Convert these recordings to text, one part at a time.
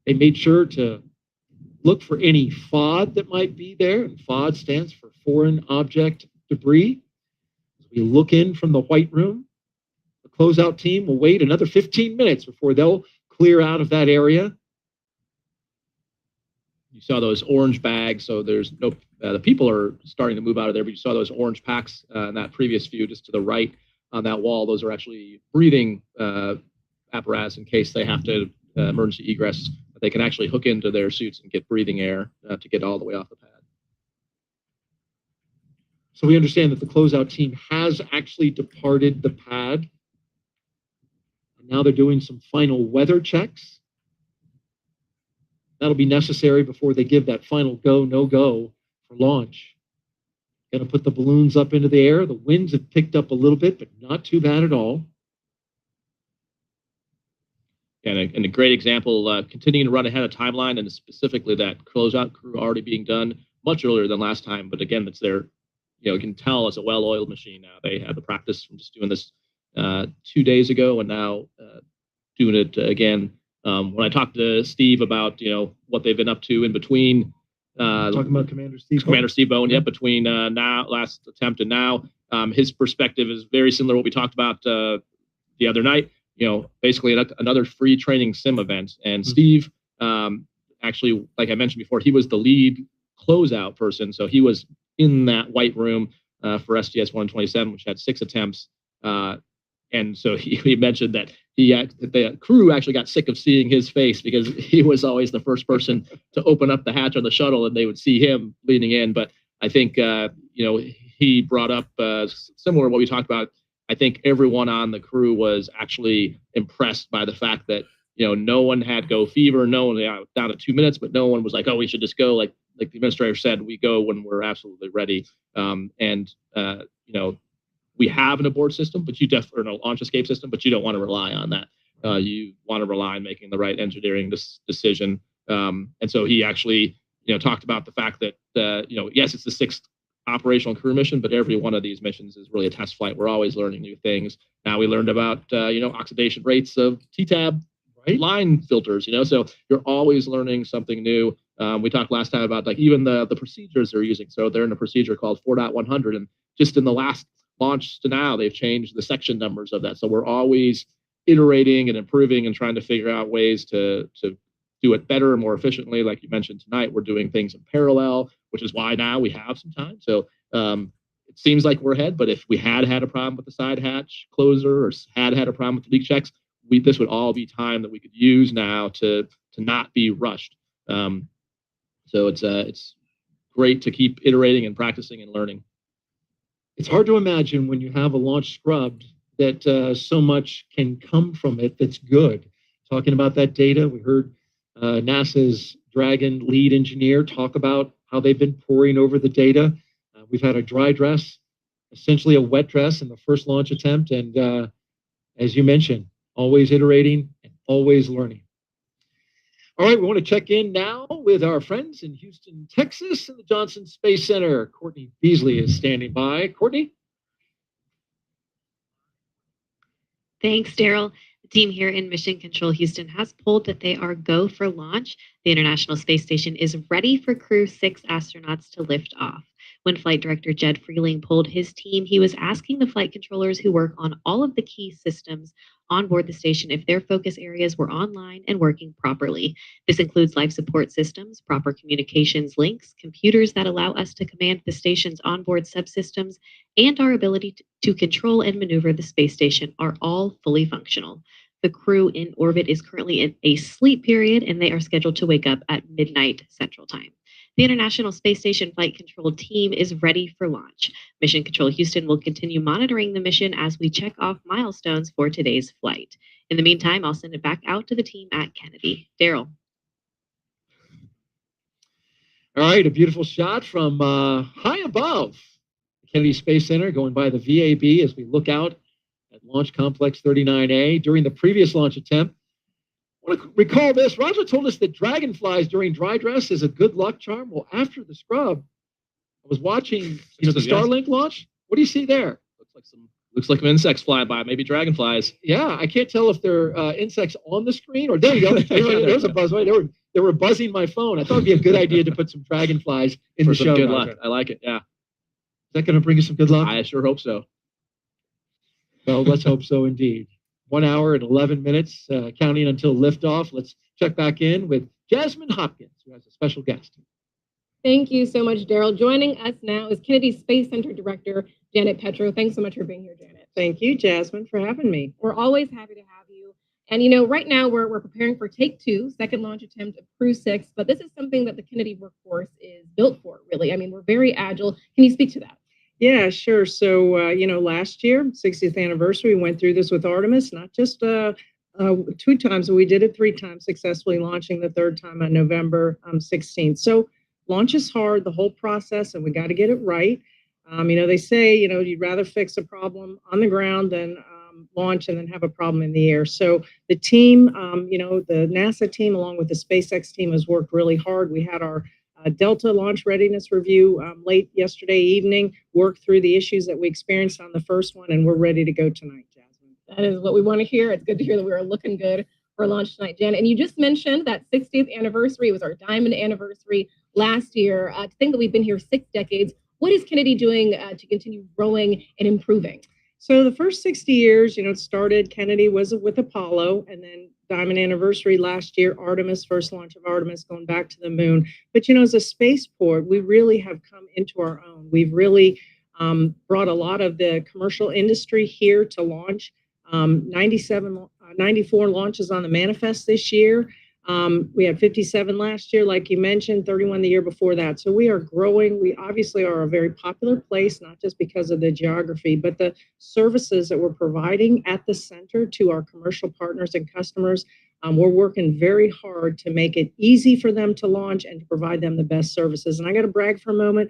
They made sure to look for any FOD that might be there. And FOD stands for foreign object debris. As we look in from the white room, the closeout team will wait another 15 minutes before they'll clear out of that area. You saw those orange bags, so there's no, the people are starting to move out of there, but you saw those orange packs in that previous view just to the right on that wall. Those are actually breathing apparatus in case they have to emergency egress. They can actually hook into their suits and get breathing air to get all the way off the pad. So we understand that the closeout team has actually departed the pad. And now they're doing some final weather checks. That'll be necessary before they give that final go, no go for launch. Going to put the balloons up into the air. The winds have picked up a little bit, but not too bad at all. And a great example, continuing to run ahead of timeline, and specifically that closeout crew already being done much earlier than last time. But again, it's their, you can tell it's a well-oiled machine now. They had the practice from just doing this 2 days ago, and now doing it again. When I talked to Steve about what they've been up to in between, talking about Commander Steve Bowen, yeah, between last attempt and now, his perspective is very similar to what we talked about the other night. Basically another free training sim event. And Steve, actually, like I mentioned before, he was the lead closeout person. So he was in that white room for STS-127, which had 6 attempts. And so he mentioned that the crew actually got sick of seeing his face because he was always the first person to open up the hatch on the shuttle, and they would see him leaning in. But I think, he brought up similar to what we talked about. I think everyone on the crew was actually impressed by the fact that, no one had go fever, no one down to 2 minutes, but no one was like, oh, we should just go. Like the administrator said, we go when we're absolutely ready. We have an abort system, but or a launch escape system, but you don't want to rely on that. You want to rely on making the right engineering decision. And so he actually, talked about the fact that, yes, it's the 6th operational crew mission, but every one of these missions is really a test flight. We're always learning new things. Now we learned about, oxidation rates of TTAB line filters, so you're always learning something new. We talked last time about even the procedures they're using. So they're in a procedure called 4.100, and just in the last launch to now, they've changed the section numbers of that. So we're always iterating and improving and trying to figure out ways to do it better and more efficiently. Like you mentioned tonight, we're doing things in parallel, which is why now we have some time. So it seems like we're ahead, but if we had a problem with the side hatch closer or had a problem with the leak checks, this would all be time that we could use now to not be rushed. So it's great to keep iterating and practicing and learning. It's hard to imagine when you have a launch scrubbed that so much can come from it that's good. Talking about that data, we heard NASA's Dragon lead engineer talk about how they've been poring over the data. We've had a dry dress, essentially a wet dress in the first launch attempt. And as you mentioned, always iterating and always learning. All right, we want to check in now with our friends in Houston, Texas, and the Johnson Space Center. Courtney Beasley is standing by. Courtney? Thanks, Daryl. The team here in Mission Control Houston has pulled that they are go for launch. The International Space Station is ready for Crew-6 astronauts to lift off. When Flight Director Jed Freeling pulled his team, he was asking the flight controllers who work on all of the key systems on board the station if their focus areas were online and working properly. This includes life support systems, proper communications links, computers that allow us to command the station's onboard subsystems, and our ability to control and maneuver the space station are all fully functional. The crew in orbit is currently in a sleep period, and they are scheduled to wake up at midnight Central Time. The International Space Station Flight Control team is ready for launch. Mission Control Houston will continue monitoring the mission as we check off milestones for today's flight. In the meantime, I'll send it back out to the team at Kennedy. Daryl. All right, a beautiful shot from high above the Kennedy Space Center, going by the VAB as we look out at Launch Complex 39A. During the previous launch attempt, I want to recall this. Roger told us that dragonflies during dry dress is a good luck charm. Well, after the scrub, I was watching the Starlink launch. What do you see there? Looks like some Looks like insects flying by, maybe dragonflies. Yeah, I can't tell if they're insects on the screen or there you go. There's a buzz. They were buzzing my phone. I thought it'd be a good idea to put some dragonflies in For the show. Good luck. I like it. Yeah. Is that going to bring us some good luck? I sure hope so. Well, let's hope so indeed. 1 hour and 11 minutes, counting until liftoff. Let's check back in with Jasmine Hopkins, who has a special guest. Thank you so much, Daryl. Joining us now is Kennedy Space Center Director Janet Petro. Thanks so much for being here, Janet. Thank you, Jasmine, for having me. We're always happy to have you. And, right now we're preparing for Take 2, second launch attempt of Crew-6, but this is something that the Kennedy workforce is built for, really. I mean, we're very agile. Can you speak to that? Yeah, sure. So, last year, 60th anniversary, we went through this with Artemis, not just 2 times, but we did it 3 times, successfully launching the 3rd time on November 16th. So launch is hard, the whole process, and we got to get it right. They say, you'd rather fix a problem on the ground than launch and then have a problem in the air. So the team, the NASA team, along with the SpaceX team, has worked really hard. We had our Delta launch readiness review late yesterday evening, worked through the issues that we experienced on the first one, and we're ready to go tonight, Jasmine. That is what we want to hear. It's good to hear that we are looking good for launch tonight, Janet. And you just mentioned that 60th anniversary was our diamond anniversary last year. To think that we've been here 6 decades, what is Kennedy doing to continue growing and improving? So the first 60 years, it started, Kennedy was with Apollo, and then diamond anniversary last year, Artemis, first launch of Artemis, going back to the moon. But, as a spaceport, we really have come into our own. We've really brought a lot of the commercial industry here to launch. 94 launches on the manifest this year. We had 57 last year, like you mentioned, 31 the year before that. So we are growing. We obviously are a very popular place, not just because of the geography, but the services that we're providing at the center to our commercial partners and customers. We're working very hard to make it easy for them to launch and to provide them the best services. And I got to brag for a moment.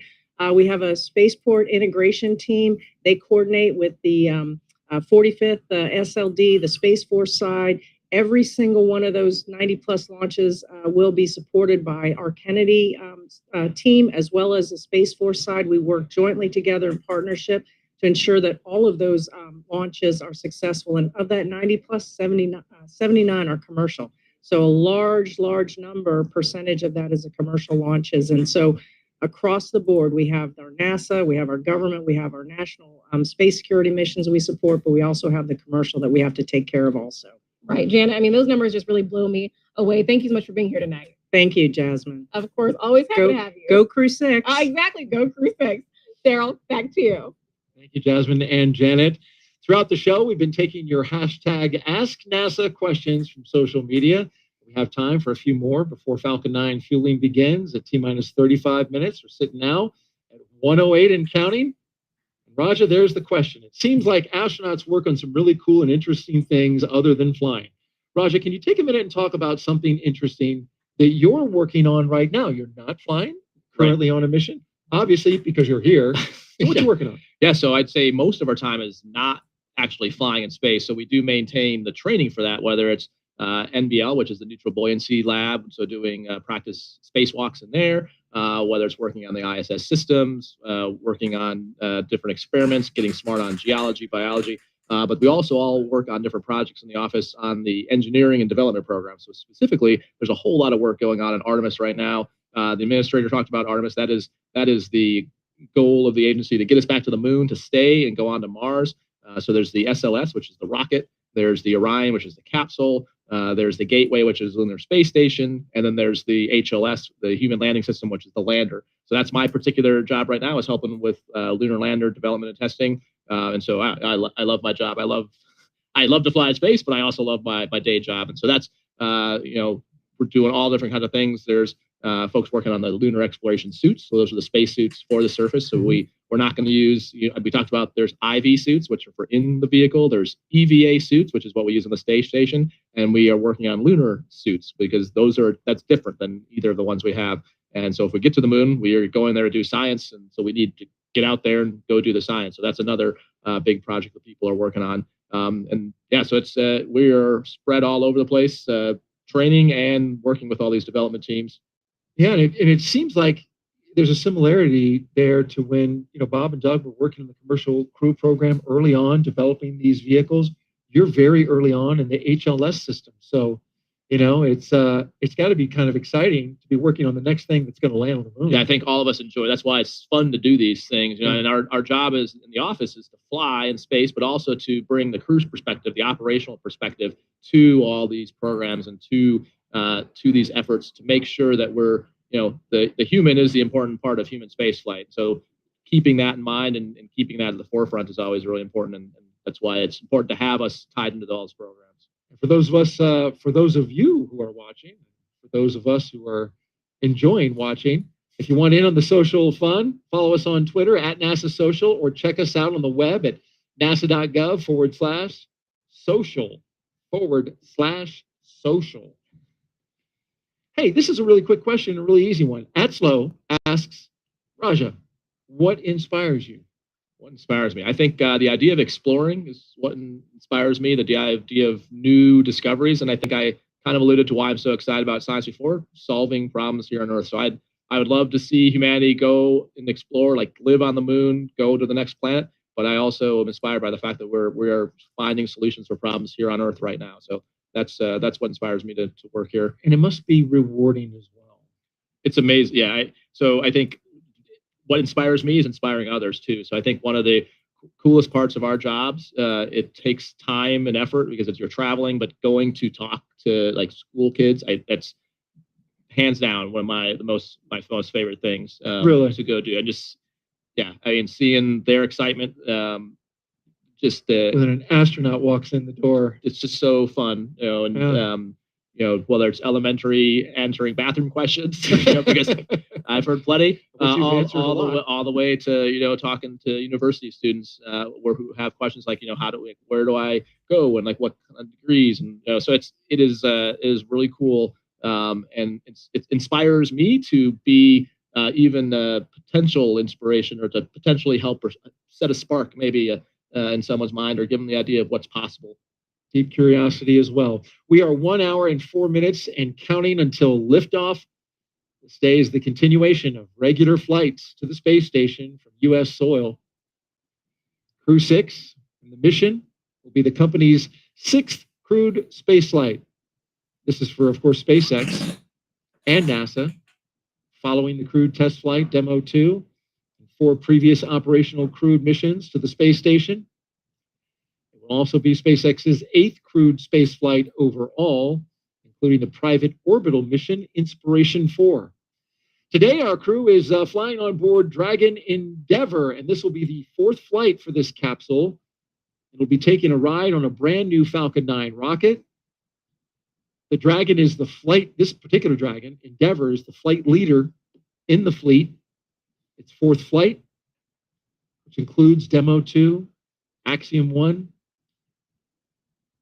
We have a spaceport integration team. They coordinate with the 45th SLD, the Space Force side. Every single one of those 90 plus launches will be supported by our Kennedy team, as well as the Space Force side. We work jointly together in partnership to ensure that all of those launches are successful. And of that 90 plus, 79 are commercial. So a large percentage of that is the commercial launches. And so across the board, we have our NASA, we have our government, we have our national space security missions we support, but we also have the commercial that we have to take care of also. Right, Janet. I mean, those numbers just really blow me away. Thank you so much for being here tonight. Thank you, Jasmine. Of course, always happy to have you. Go Crew-6. Exactly, go Crew-6. Daryl, back to you. Thank you, Jasmine and Janet. Throughout the show, we've been taking your hashtag Ask NASA questions from social media. We have time for a few more before Falcon 9 fueling begins at T-minus 35 minutes. We're sitting now at 1:08 and counting. Raja, there's the question. It seems like astronauts work on some really cool and interesting things other than flying. Raja, can you take a minute and talk about something interesting that you're working on right now? You're not flying, currently on a mission, obviously, because you're here. So what are you working on? Yeah, so I'd say most of our time is not actually flying in space. So we do maintain the training for that, whether it's NBL, which is the neutral buoyancy lab, so doing practice spacewalks in there, whether it's working on the ISS systems, working on different experiments, getting smart on geology, biology. But we also all work on different projects in the office on the engineering and development program. So specifically, there's a whole lot of work going on in Artemis right now. The administrator talked about Artemis. That is the goal of the agency, to get us back to the moon, to stay and go on to Mars. So there's the SLS, which is the rocket. There's the Orion, which is the capsule. There's the Gateway, which is the Lunar Space Station. And then there's the HLS, the Human Landing System, which is the lander. So that's my particular job right now, is helping with lunar lander development and testing. And so I love my job. I love to fly in space, but I also love my day job. And so that's, we're doing all different kinds of things. There's folks working on the lunar exploration suits. So those are the space suits for the surface. So we're not going to use, we talked about, there's IV suits, which are for in the vehicle. There's EVA suits, which is what we use on the space station. And we are working on lunar suits, because that's different than either of the ones we have. And so if we get to the moon, we are going there to do science. And so we need to get out there and go do the science. So that's another big project that people are working on. And yeah, so it's we are spread all over the place, training and working with all these development teams. Yeah, and it seems like there's a similarity there to when, Bob and Doug were working in the commercial crew program early on, developing these vehicles. You're very early on in the HLS system. So, it's got to be kind of exciting to be working on the next thing that's going to land on the moon. Yeah, I think all of us enjoy. That's why it's fun to do these things. And our job is in the office is to fly in space, but also to bring the crew's perspective, the operational perspective, to all these programs and to these efforts to make sure that we're, the human is the important part of human space flight. So keeping that in mind and keeping that at the forefront is always really important, and that's why it's important to have us tied into those programs. And for those of you who are watching, for those of us who are enjoying watching, if you want in on the social fun, follow us on Twitter at NASA Social, or check us out on the web at nasa.gov/social/social. Hey, this is a really quick question, a really easy one. Atslow asks, Raja, what inspires you? What inspires me? I think the idea of exploring is what inspires me, the idea of new discoveries. And I think I kind of alluded to why I'm so excited about science before, solving problems here on Earth. So I would love to see humanity go and explore, like live on the moon, go to the next planet. But I also am inspired by the fact that we're finding solutions for problems here on Earth right now. So that's what inspires me to work here. And it must be rewarding as well. It's amazing. Yeah. So I think what inspires me is inspiring others too. So I think one of the coolest parts of our jobs, it takes time and effort because you're traveling, but going to talk to like school kids, that's hands down one of my most favorite things really to go do. And just, yeah, I mean, seeing their excitement, when an astronaut walks in the door, it's just so fun, and whether it's elementary answering bathroom questions, because I've heard plenty, all the way to really to university students who have questions like, where do I go, and like what kind of degrees, and so it is really cool, and it inspires me to be even a potential inspiration, or to potentially help or set a spark maybe in someone's mind, or give them the idea of what's possible. Deep curiosity as well. We are 1 hour and 4 minutes and counting until liftoff. This day is the continuation of regular flights to the space station from U.S. soil. Crew-6 and the mission will be the company's 6th crewed spaceflight. This is for, of course, SpaceX and NASA, following the crewed test flight Demo 2 and 4 previous operational crewed missions to the space station. It will also be SpaceX's 8th crewed spaceflight overall, including the private orbital mission Inspiration 4. Today, our crew is flying on board Dragon Endeavour, and this will be the 4th flight for this capsule. It'll be taking a ride on a brand new Falcon 9 rocket. The Dragon is this particular Dragon, Endeavour, is the flight leader in the fleet. Its 4th flight, which includes Demo 2, Axiom 1.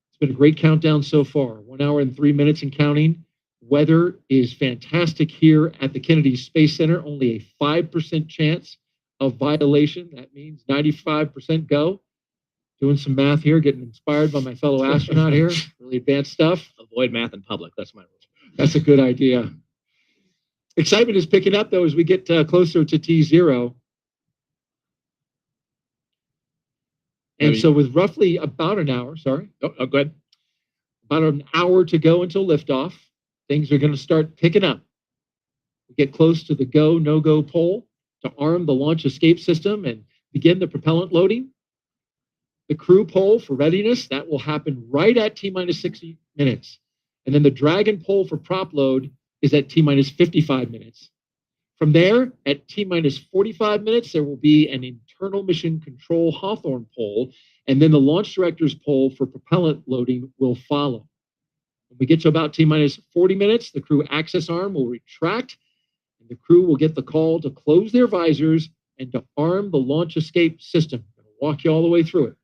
It's been a great countdown so far, 1 hour and 3 minutes and counting. Weather is fantastic here at the Kennedy Space Center, only a 5% chance of violation. That means 95% go. Doing some math here, getting inspired by my fellow astronaut here. Really advanced stuff. Avoid math in public. That's my rule. That's a good idea. Excitement is picking up, though, as we get closer to T0. And so with roughly about an hour, sorry. Go ahead. About an hour to go until liftoff, things are going to start picking up. We get close to the go, no-go pole to arm the launch escape system and begin the propellant loading. The crew pole for readiness, that will happen right at T-minus 60 minutes. And then the Dragon pole for prop load is at T-minus 55 minutes. From there, at T-minus 45 minutes, there will be an internal mission control Hawthorne pole, and then the launch director's pole for propellant loading will follow. When we get to about T-minus 40 minutes, the crew access arm will retract, and the crew will get the call to close their visors and to arm the launch escape system. I'm going to walk you all the way through it.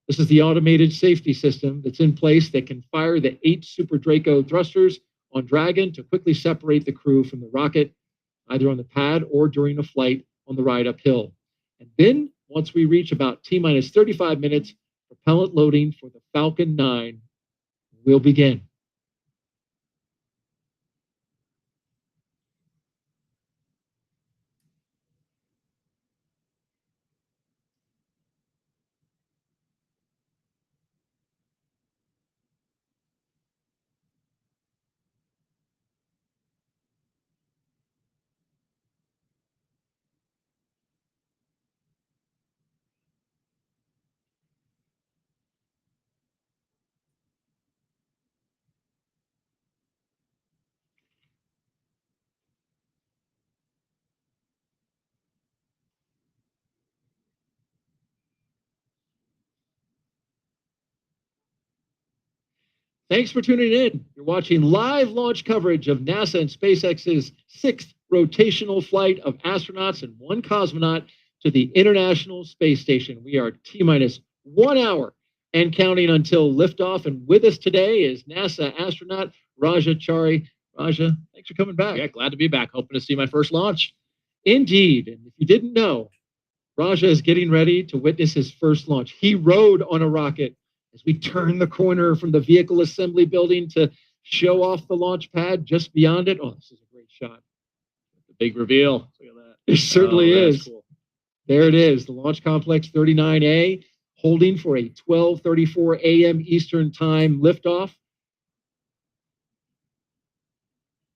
This is the automated safety system that's in place that can fire the 8 Super Draco thrusters on Dragon to quickly separate the crew from the rocket, either on the pad or during a flight on the ride uphill. And then, once we reach about T-minus 35 minutes, propellant loading for the Falcon 9 will begin. Thanks for tuning in. You're watching live launch coverage of NASA and SpaceX's 6th rotational flight of astronauts and 1 cosmonaut to the International Space Station. We are T-minus 1 hour and counting until liftoff. And with us today is NASA astronaut Raja Chari. Raja, thanks for coming back. Yeah, glad to be back. Hoping to see my first launch. Indeed. And if you didn't know, Raja is getting ready to witness his first launch. He rode on a rocket as we turn the corner from the vehicle assembly building to show off the launch pad just beyond it. Oh, this is a great shot. The big reveal. Look at that. It certainly is. Cool. There it is, the Launch Complex 39A, holding for a 12:34 a.m. Eastern Time liftoff.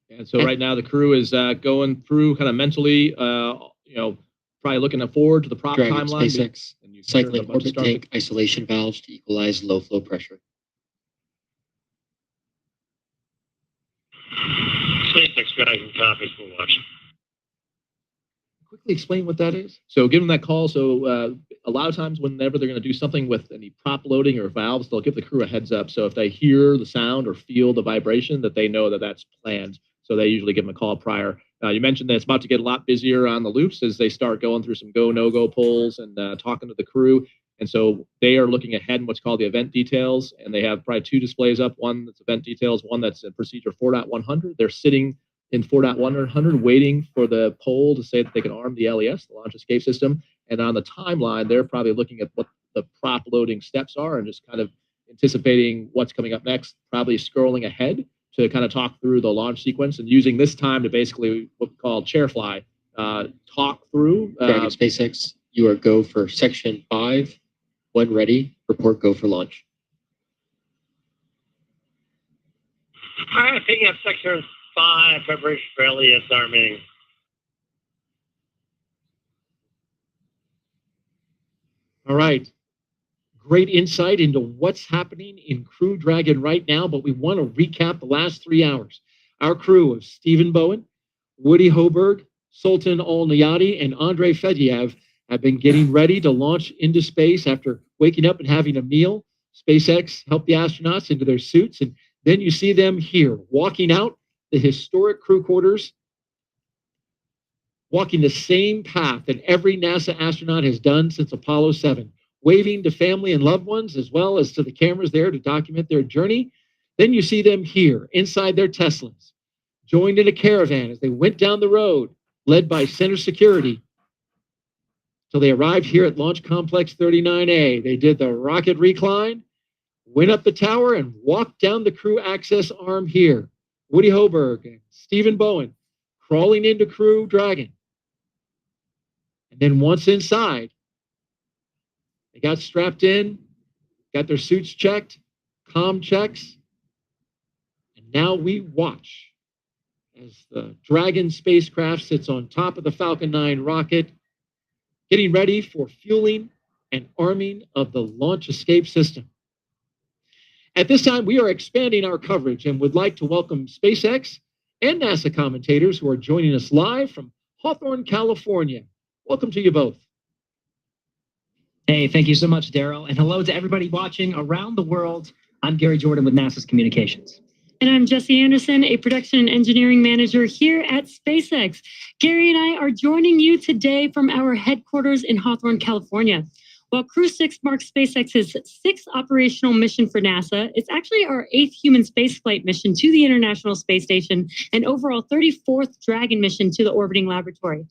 And so right now the crew is going through kind of mentally, probably looking forward to the prop Dragon timeline. SpaceX cycling orbit tank isolation valves to equalize low flow pressure. SpaceX Dragon copy for watch. Quickly explain what that is. So give them that call. So a lot of times whenever they're going to do something with any prop loading or valves, they'll give the crew a heads up. So if they hear the sound or feel the vibration, that they know that that's planned. So they usually give them a call prior. You mentioned that it's about to get a lot busier on the loops as they start going through some go, no-go polls and talking to the crew. And so they are looking ahead in what's called the event details. And they have probably 2 displays up, one that's event details, one that's in procedure 4.100. They're sitting in 4.100 waiting for the poll to say that they can arm the LES, the launch escape system. And on the timeline, they're probably looking at what the prop loading steps are and just kind of anticipating what's coming up next, probably scrolling ahead to kind of talk through the launch sequence and using this time to basically what we call chair fly, talk through. Dragon SpaceX, you are go for section 5. When ready, report go for launch. All right, picking up section 5, preparation for LES arming. All right. Great insight into what's happening in Crew Dragon right now, but we want to recap the last 3 hours. Our crew of Stephen Bowen, Woody Hoburg, Sultan Alneyadi, and Andrey Fedyaev have been getting ready to launch into space after waking up and having a meal. SpaceX helped the astronauts into their suits, and then you see them here walking out the historic crew quarters, walking the same path that every NASA astronaut has done since Apollo 7. Waving to family and loved ones, as well as to the cameras there to document their journey. Then you see them here, inside their Teslas, joined in a caravan as they went down the road, led by Center Security, till they arrived here at Launch Complex 39A. They did the rocket recline, went up the tower, and walked down the crew access arm here. Woody Hoburg and Stephen Bowen crawling into Crew Dragon. And then once inside, they got strapped in, got their suits checked, comm checks, and now we watch as the Dragon spacecraft sits on top of the Falcon 9 rocket, getting ready for fueling and arming of the launch escape system. At this time, we are expanding our coverage and would like to welcome SpaceX and NASA commentators who are joining us live from Hawthorne, California. Welcome to you both. Hey, thank you so much, Daryl. And hello to everybody watching around the world. I'm Gary Jordan with NASA's Communications. And I'm Jesse Anderson, a production and engineering manager here at SpaceX. Gary and I are joining you today from our headquarters in Hawthorne, California. While Crew-6 marks SpaceX's 6th operational mission for NASA, it's actually our 8th human spaceflight mission to the International Space Station and overall 34th Dragon mission to the orbiting laboratory.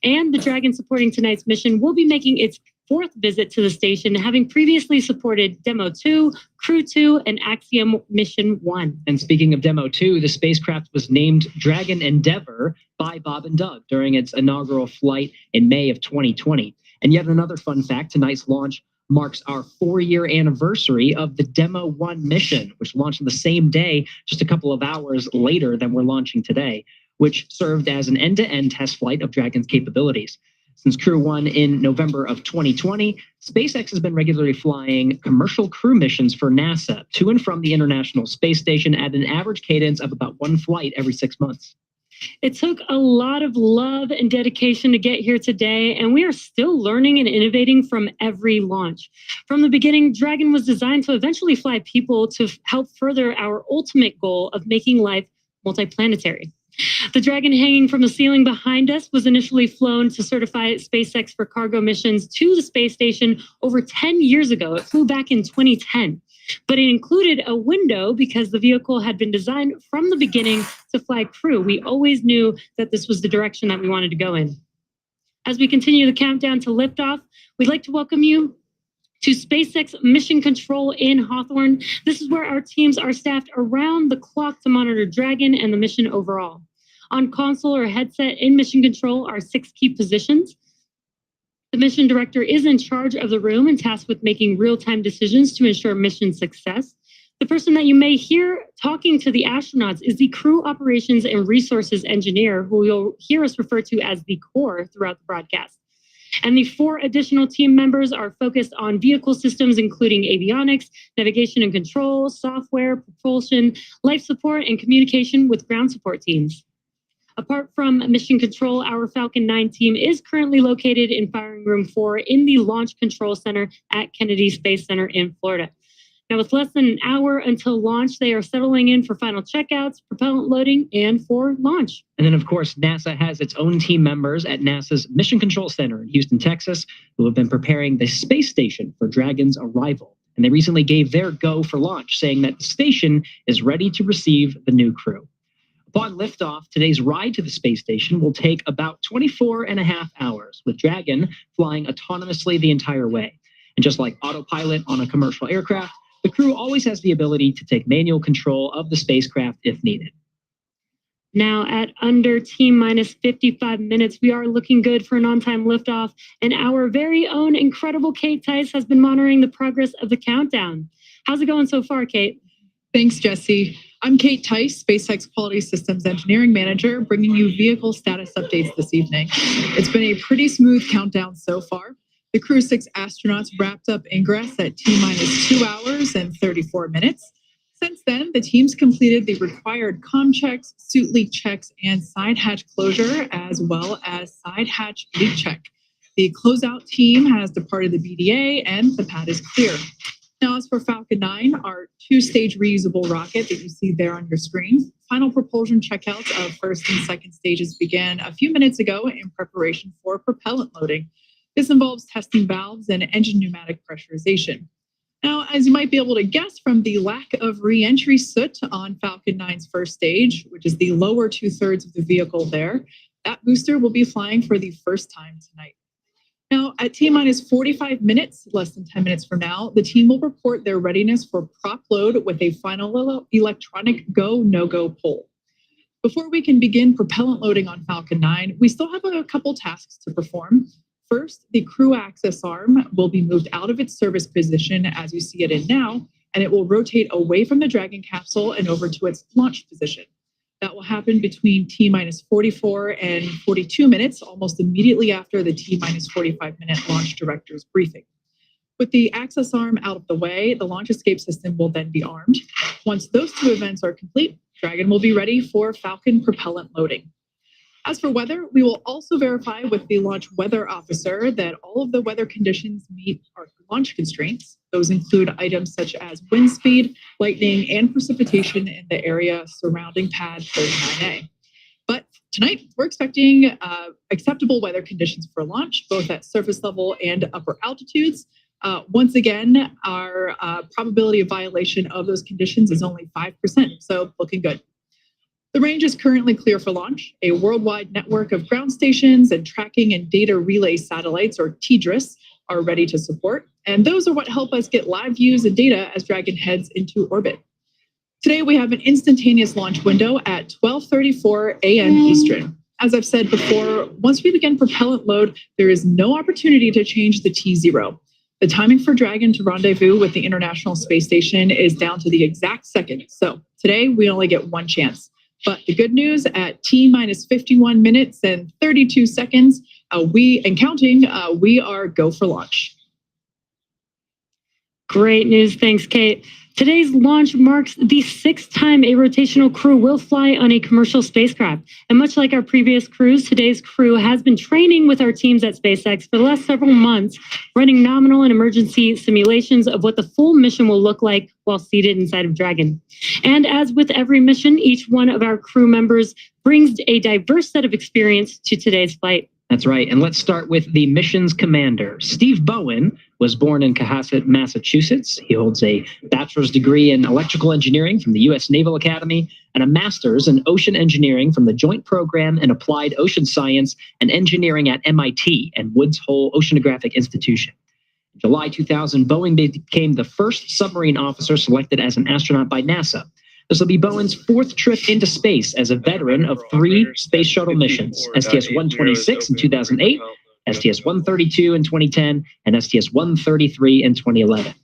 And the Dragon supporting tonight's mission will be making its 4th visit to the station, having previously supported Demo 2, Crew 2, and Axiom Mission 1. And speaking of Demo 2, the spacecraft was named Dragon Endeavour by Bob and Doug during its inaugural flight in May of 2020. And yet another fun fact, tonight's launch marks our 4-year anniversary of the Demo 1 mission, which launched on the same day, just a couple of hours later than we're launching today, which served as an end-to-end test flight of Dragon's capabilities. Since Crew 1 in November of 2020, SpaceX has been regularly flying commercial crew missions for NASA to and from the International Space Station at an average cadence of about 1 flight every 6 months. It took a lot of love and dedication to get here today, and we are still learning and innovating from every launch. From the beginning, Dragon was designed to eventually fly people to help further our ultimate goal of making life multiplanetary. The Dragon hanging from the ceiling behind us was initially flown to certify SpaceX for cargo missions to the space station over 10 years ago. It flew back in 2010. But it included a window because the vehicle had been designed from the beginning to fly crew. We always knew that this was the direction that we wanted to go in. As we continue the countdown to liftoff, we'd like to welcome you to SpaceX Mission Control in Hawthorne. This is where our teams are staffed around the clock to monitor Dragon and the mission overall. On console or headset in Mission Control are 6 key positions. The mission director is in charge of the room and tasked with making real-time decisions to ensure mission success. The person that you may hear talking to the astronauts is the Crew Operations and Resources Engineer, who you'll hear us refer to as the core throughout the broadcast. And the 4 additional team members are focused on vehicle systems, including avionics, navigation and control, software, propulsion, life support, and communication with ground support teams. Apart from Mission Control, our Falcon 9 team is currently located in Firing Room 4 in the Launch Control Center at Kennedy Space Center in Florida. Now, with less than an hour until launch, they are settling in for final checkouts, propellant loading, and for launch. And then, of course, NASA has its own team members at NASA's Mission Control Center in Houston, Texas, who have been preparing the space station for Dragon's arrival. And they recently gave their go for launch, saying that the station is ready to receive the new crew. Upon liftoff, today's ride to the space station will take about 24.5 hours, with Dragon flying autonomously the entire way. And just like autopilot on a commercial aircraft, the crew always has the ability to take manual control of the spacecraft if needed. Now at under T-minus 55 minutes, we are looking good for an on-time liftoff, and our very own incredible Kate Tice has been monitoring the progress of the countdown. How's it going so far, Kate? Thanks, Jesse. I'm Kate Tice, SpaceX Quality Systems Engineering Manager, bringing you vehicle status updates this evening. It's been a pretty smooth countdown so far. The Crew-6 astronauts wrapped up ingress at T-minus 2 hours and 34 minutes. Since then, the teams completed the required comm checks, suit leak checks, and side hatch closure, as well as side hatch leak check. The closeout team has departed the BDA, and the pad is clear. Now, as for Falcon 9, our 2-stage reusable rocket that you see there on your screen, final propulsion checkouts of first and second stages began a few minutes ago in preparation for propellant loading. This involves testing valves and engine pneumatic pressurization. Now, as you might be able to guess from the lack of re-entry soot on Falcon 9's first stage, which is the lower 2/3 of the vehicle there, that booster will be flying for the first time tonight. Now, at T-minus 45 minutes, less than 10 minutes from now, the team will report their readiness for prop load with a final electronic go, no-go poll. Before we can begin propellant loading on Falcon 9, we still have a couple tasks to perform. First, the crew access arm will be moved out of its service position as you see it in now, and it will rotate away from the Dragon capsule and over to its launch position. That will happen between T-minus 44 and 42 minutes, almost immediately after the T-minus 45-minute launch director's briefing. With the access arm out of the way, the launch escape system will then be armed. Once those 2 events are complete, Dragon will be ready for Falcon propellant loading. As for weather, we will also verify with the launch weather officer that all of the weather conditions meet our launch constraints. Those include items such as wind speed, lightning, and precipitation in the area surrounding pad 39A. But tonight, we're expecting acceptable weather conditions for launch, both at surface level and upper altitudes. Once again, our probability of violation of those conditions is only 5%, so looking good. The range is currently clear for launch. A worldwide network of ground stations and tracking and data relay satellites, or TDRS, are ready to support. And those are what help us get live views and data as Dragon heads into orbit. Today, we have an instantaneous launch window at 12:34 a.m. Eastern. As I've said before, once we begin propellant load, there is no opportunity to change the T0. The timing for Dragon to rendezvous with the International Space Station is down to the exact second. So today, we only get one chance. But the good news, at T-minus 51 minutes and 32 seconds, we are go for launch. Great news. Thanks, Kate. Today's launch marks the 6th time a rotational crew will fly on a commercial spacecraft. And much like our previous crews, today's crew has been training with our teams at SpaceX for the last several months, running nominal and emergency simulations of what the full mission will look like while seated inside of Dragon. And as with every mission, each one of our crew members brings a diverse set of experience to today's flight. That's right. And let's start with the mission's commander. Steve Bowen was born in Cohasset, Massachusetts. He holds a bachelor's degree in electrical engineering from the U.S. Naval Academy and a master's in ocean engineering from the Joint Program in Applied Ocean Science and Engineering at MIT and Woods Hole Oceanographic Institution. In July 2000, Bowen became the first submarine officer selected as an astronaut by NASA. This will be Bowen's 4th trip into space as a veteran of 3 space shuttle missions, STS-126 in 2008, STS-132 in 2010, and STS-133 in 2011.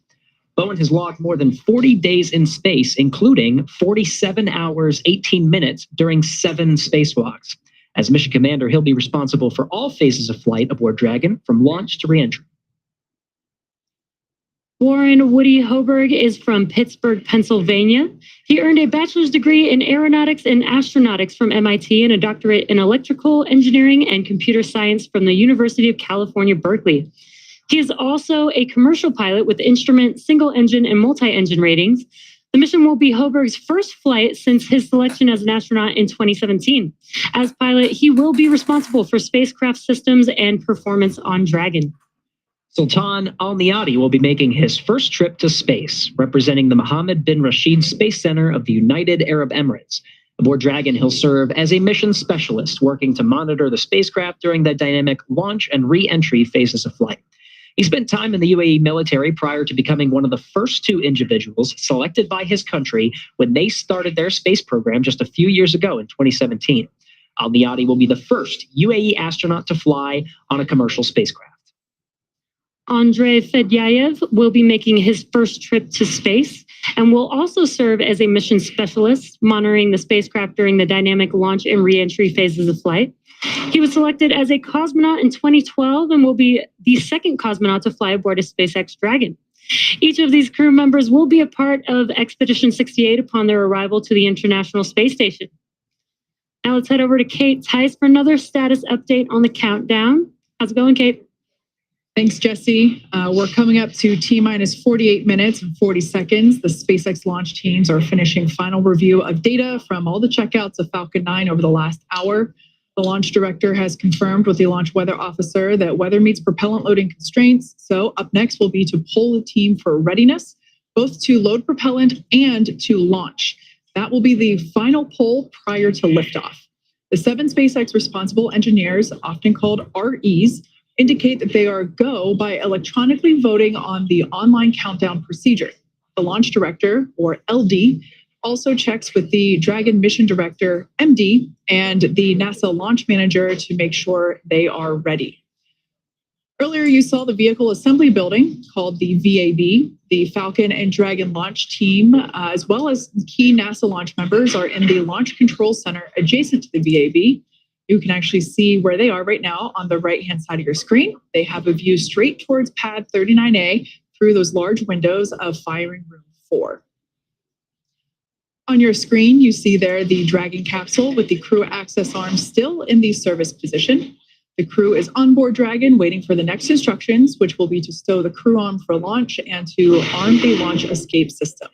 Bowen has logged more than 40 days in space, including 47 hours, 18 minutes during 7 spacewalks. As mission commander, he'll be responsible for all phases of flight aboard Dragon, from launch to reentry. Warren Woody Hoburg is from Pittsburgh, Pennsylvania. He earned a bachelor's degree in aeronautics and astronautics from MIT and a doctorate in electrical engineering and computer science from the University of California, Berkeley. He is also a commercial pilot with instrument, single engine, and multi-engine ratings. The mission will be Hoburg's first flight since his selection as an astronaut in 2017. As pilot, he will be responsible for spacecraft systems and performance on Dragon. Sultan Alneyadi will be making his first trip to space, representing the Mohammed bin Rashid Space Center of the United Arab Emirates. Aboard Dragon, he'll serve as a mission specialist, working to monitor the spacecraft during the dynamic launch and re-entry phases of flight. He spent time in the UAE military prior to becoming one of the first 2 individuals selected by his country when they started their space program just a few years ago in 2017. Alneyadi will be the first UAE astronaut to fly on a commercial spacecraft. Andrey Fedyaev will be making his first trip to space and will also serve as a mission specialist, monitoring the spacecraft during the dynamic launch and re-entry phases of flight. He was selected as a cosmonaut in 2012 and will be the 2nd cosmonaut to fly aboard a SpaceX Dragon. Each of these crew members will be a part of Expedition 68 upon their arrival to the International Space Station. Now let's head over to Kate Tice for another status update on the countdown. How's it going, Kate? Thanks, Jesse. We're coming up to T-minus 48 minutes and 40 seconds. The SpaceX launch teams are finishing final review of data from all the checkouts of Falcon 9 over the last hour. The launch director has confirmed with the launch weather officer that weather meets propellant loading constraints. So up next will be to poll the team for readiness, both to load propellant and to launch. That will be the final poll prior to liftoff. The 7 SpaceX responsible engineers, often called REs, indicate that they are go by electronically voting on the online countdown procedure. The launch director, or LD, also checks with the Dragon mission director, MD, and the NASA launch manager to make sure they are ready. Earlier, you saw the vehicle assembly building called the VAB. The Falcon and Dragon launch team, as well as key NASA launch members, are in the Launch Control Center adjacent to the VAB. You can actually see where they are right now on the right-hand side of your screen. They have a view straight towards pad 39A through those large windows of firing room 4. On your screen, you see there the Dragon capsule with the crew access arm still in the service position. The crew is on board Dragon waiting for the next instructions, which will be to stow the crew arm for launch and to arm the launch escape system.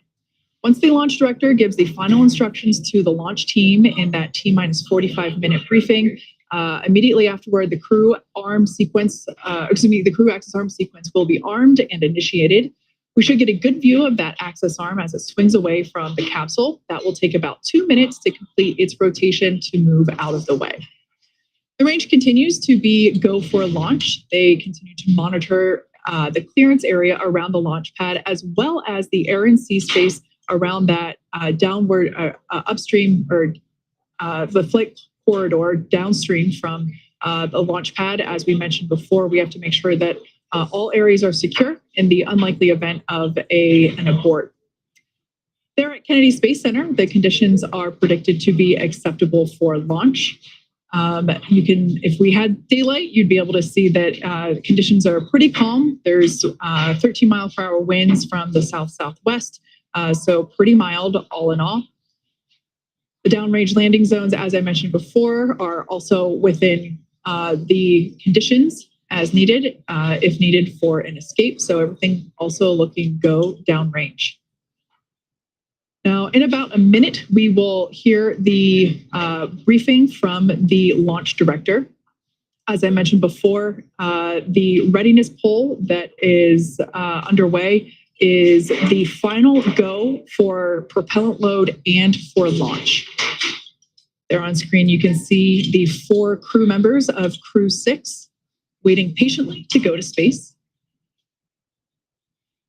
Once the launch director gives the final instructions to the launch team in that T-minus 45-minute briefing, immediately afterward, the crew access arm sequence will be armed and initiated. We should get a good view of that access arm as it swings away from the capsule. That will take about 2 minutes to complete its rotation to move out of the way. The range continues to be go for launch. They continue to monitor the clearance area around the launch pad, as well as the air and sea space around that downward upstream or the flight corridor downstream from the launch pad. As we mentioned before, we have to make sure that all areas are secure in the unlikely event of an abort. There at Kennedy Space Center, the conditions are predicted to be acceptable for launch. You can, if we had daylight, you'd be able to see that conditions are pretty calm. There's 13-mile-per-hour winds from the south-southwest, so pretty mild all in all. The downrange landing zones, as I mentioned before, are also within the conditions as needed, if needed for an escape. So everything also looking go downrange. Now, in about a minute, we will hear the briefing from the launch director. As I mentioned before, the readiness poll that is underway is the final go for propellant load and for launch. There on screen, you can see the 4 crew members of Crew-6 waiting patiently to go to space.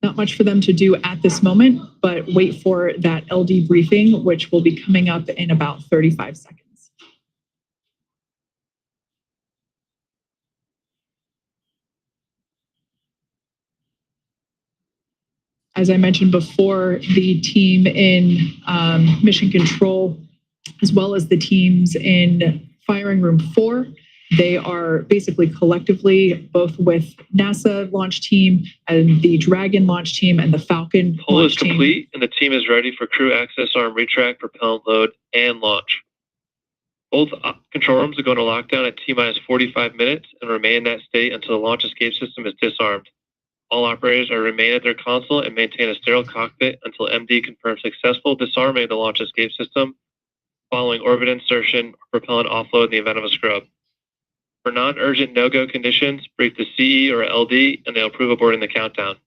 Not much for them to do at this moment, but wait for that LD briefing, which will be coming up in about 35 seconds. As I mentioned before, the team in mission control, as well as the teams in firing room 4, they are basically collectively both with NASA launch team and the Dragon launch team and the Falcon Poll launch is team. complete and the team is ready for crew access arm retract, propellant load, and launch. Both control rooms are going to lockdown at T-minus 45 minutes and remain in that state until the launch escape system is disarmed. All operators are remain at their console and maintain a sterile cockpit until MD confirms successful disarming of the launch escape system following orbit insertion or propellant offload in the event of a scrub. For non-urgent no-go conditions, brief the CE or LD and they'll approve aborting the countdown.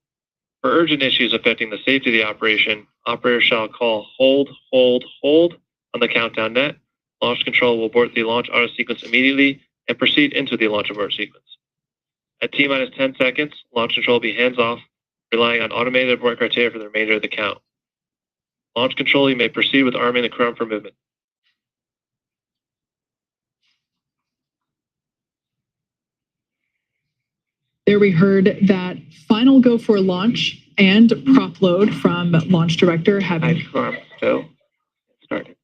For urgent issues affecting the safety of the operation, operators shall call hold on the countdown net. Launch control will abort the launch auto sequence immediately and proceed into the launch abort sequence. At T-minus 10 seconds, launch control will be hands-off, relying on automated abort criteria for the remainder of the count. Launch control, you may proceed with arming the crew for movement. There we heard that final go for launch and prop load from launch director having. Go. Started.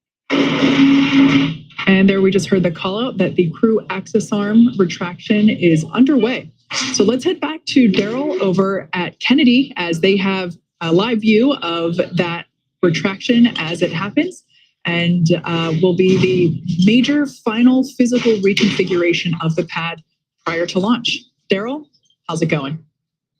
And there we just heard the call out that the crew access arm retraction is underway. So let's head back to Daryl over at Kennedy as they have a live view of that retraction as it happens and will be the major final physical reconfiguration of the pad prior to launch. Daryl, how's it going?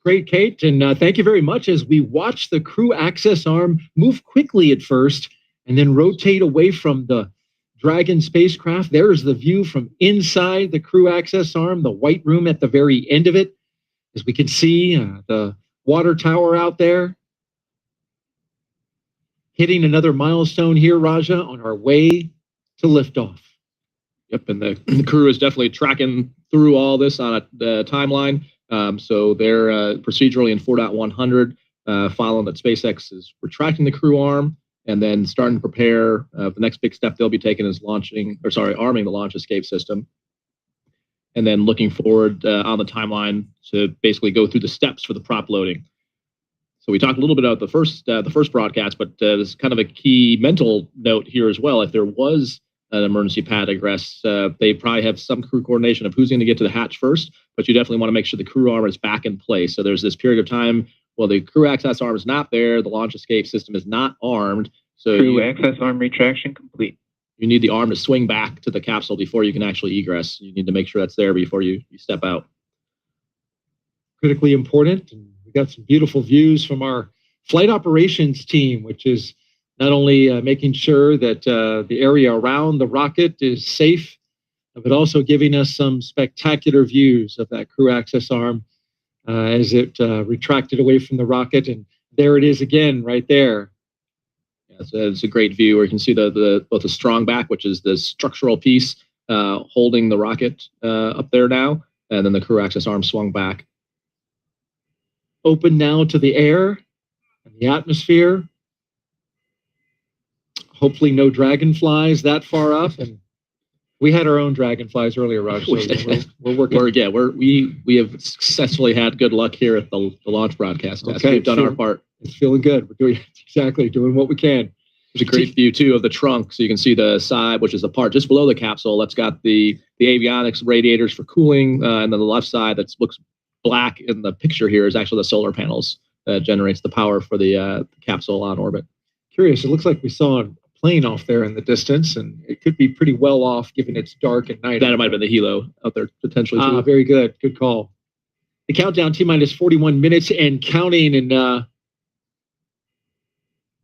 Great, Kate, and thank you very much as we watch the crew access arm move quickly at first and then rotate away from the Dragon spacecraft. There's the view from inside the crew access arm, the white room at the very end of it. As we can see the water tower out there. Hitting another milestone here, Raja, on our way to liftoff. Yep, and the crew is definitely tracking through all this on the timeline. So they're procedurally in 4.100, following that SpaceX is retracting the crew arm and then starting to prepare. The next big step they'll be taking is arming the launch escape system. And then looking forward on the timeline to basically go through the steps for the prop loading. So we talked a little bit about the first broadcast, but there's kind of a key mental note here as well. If there was an emergency pad egress, they probably have some crew coordination of who's going to get to the hatch first, but you definitely want to make sure the crew arm is back in place. So there's this period of time, well, the crew access arm is not there, the launch escape system is not armed. So Crew access arm retraction complete. You need the arm to swing back to the capsule before you can actually egress. You need to make sure that's there before you step out. Critically important. And we got some beautiful views from our flight operations team, which is not only making sure that the area around the rocket is safe, but also giving us some spectacular views of that crew access arm as it retracted away from the rocket. And there it is again, right there. Yeah, it's a great view where you can see both the strong back, which is the structural piece holding the rocket up there now, and then the crew access arm swung back. Open now to the air and the atmosphere. Hopefully no dragonflies that far up. And we had our own dragonflies earlier, Roger. So we're working. We have successfully had good luck here at the launch broadcast. Okay, we've done our part. It's feeling good. We're doing what we can. There's a great view too of the trunk, so you can see the side, which is the part just below the capsule. That's got the avionics radiators for cooling, and then the left side that looks black in the picture here is actually the solar panels that generates the power for the capsule on orbit. Curious. It looks like we saw a plane off there in the distance, and it could be pretty well off given it's dark at night. That might have been the helo out there potentially too. Very good. Good call. The countdown T-minus 41 minutes and counting, and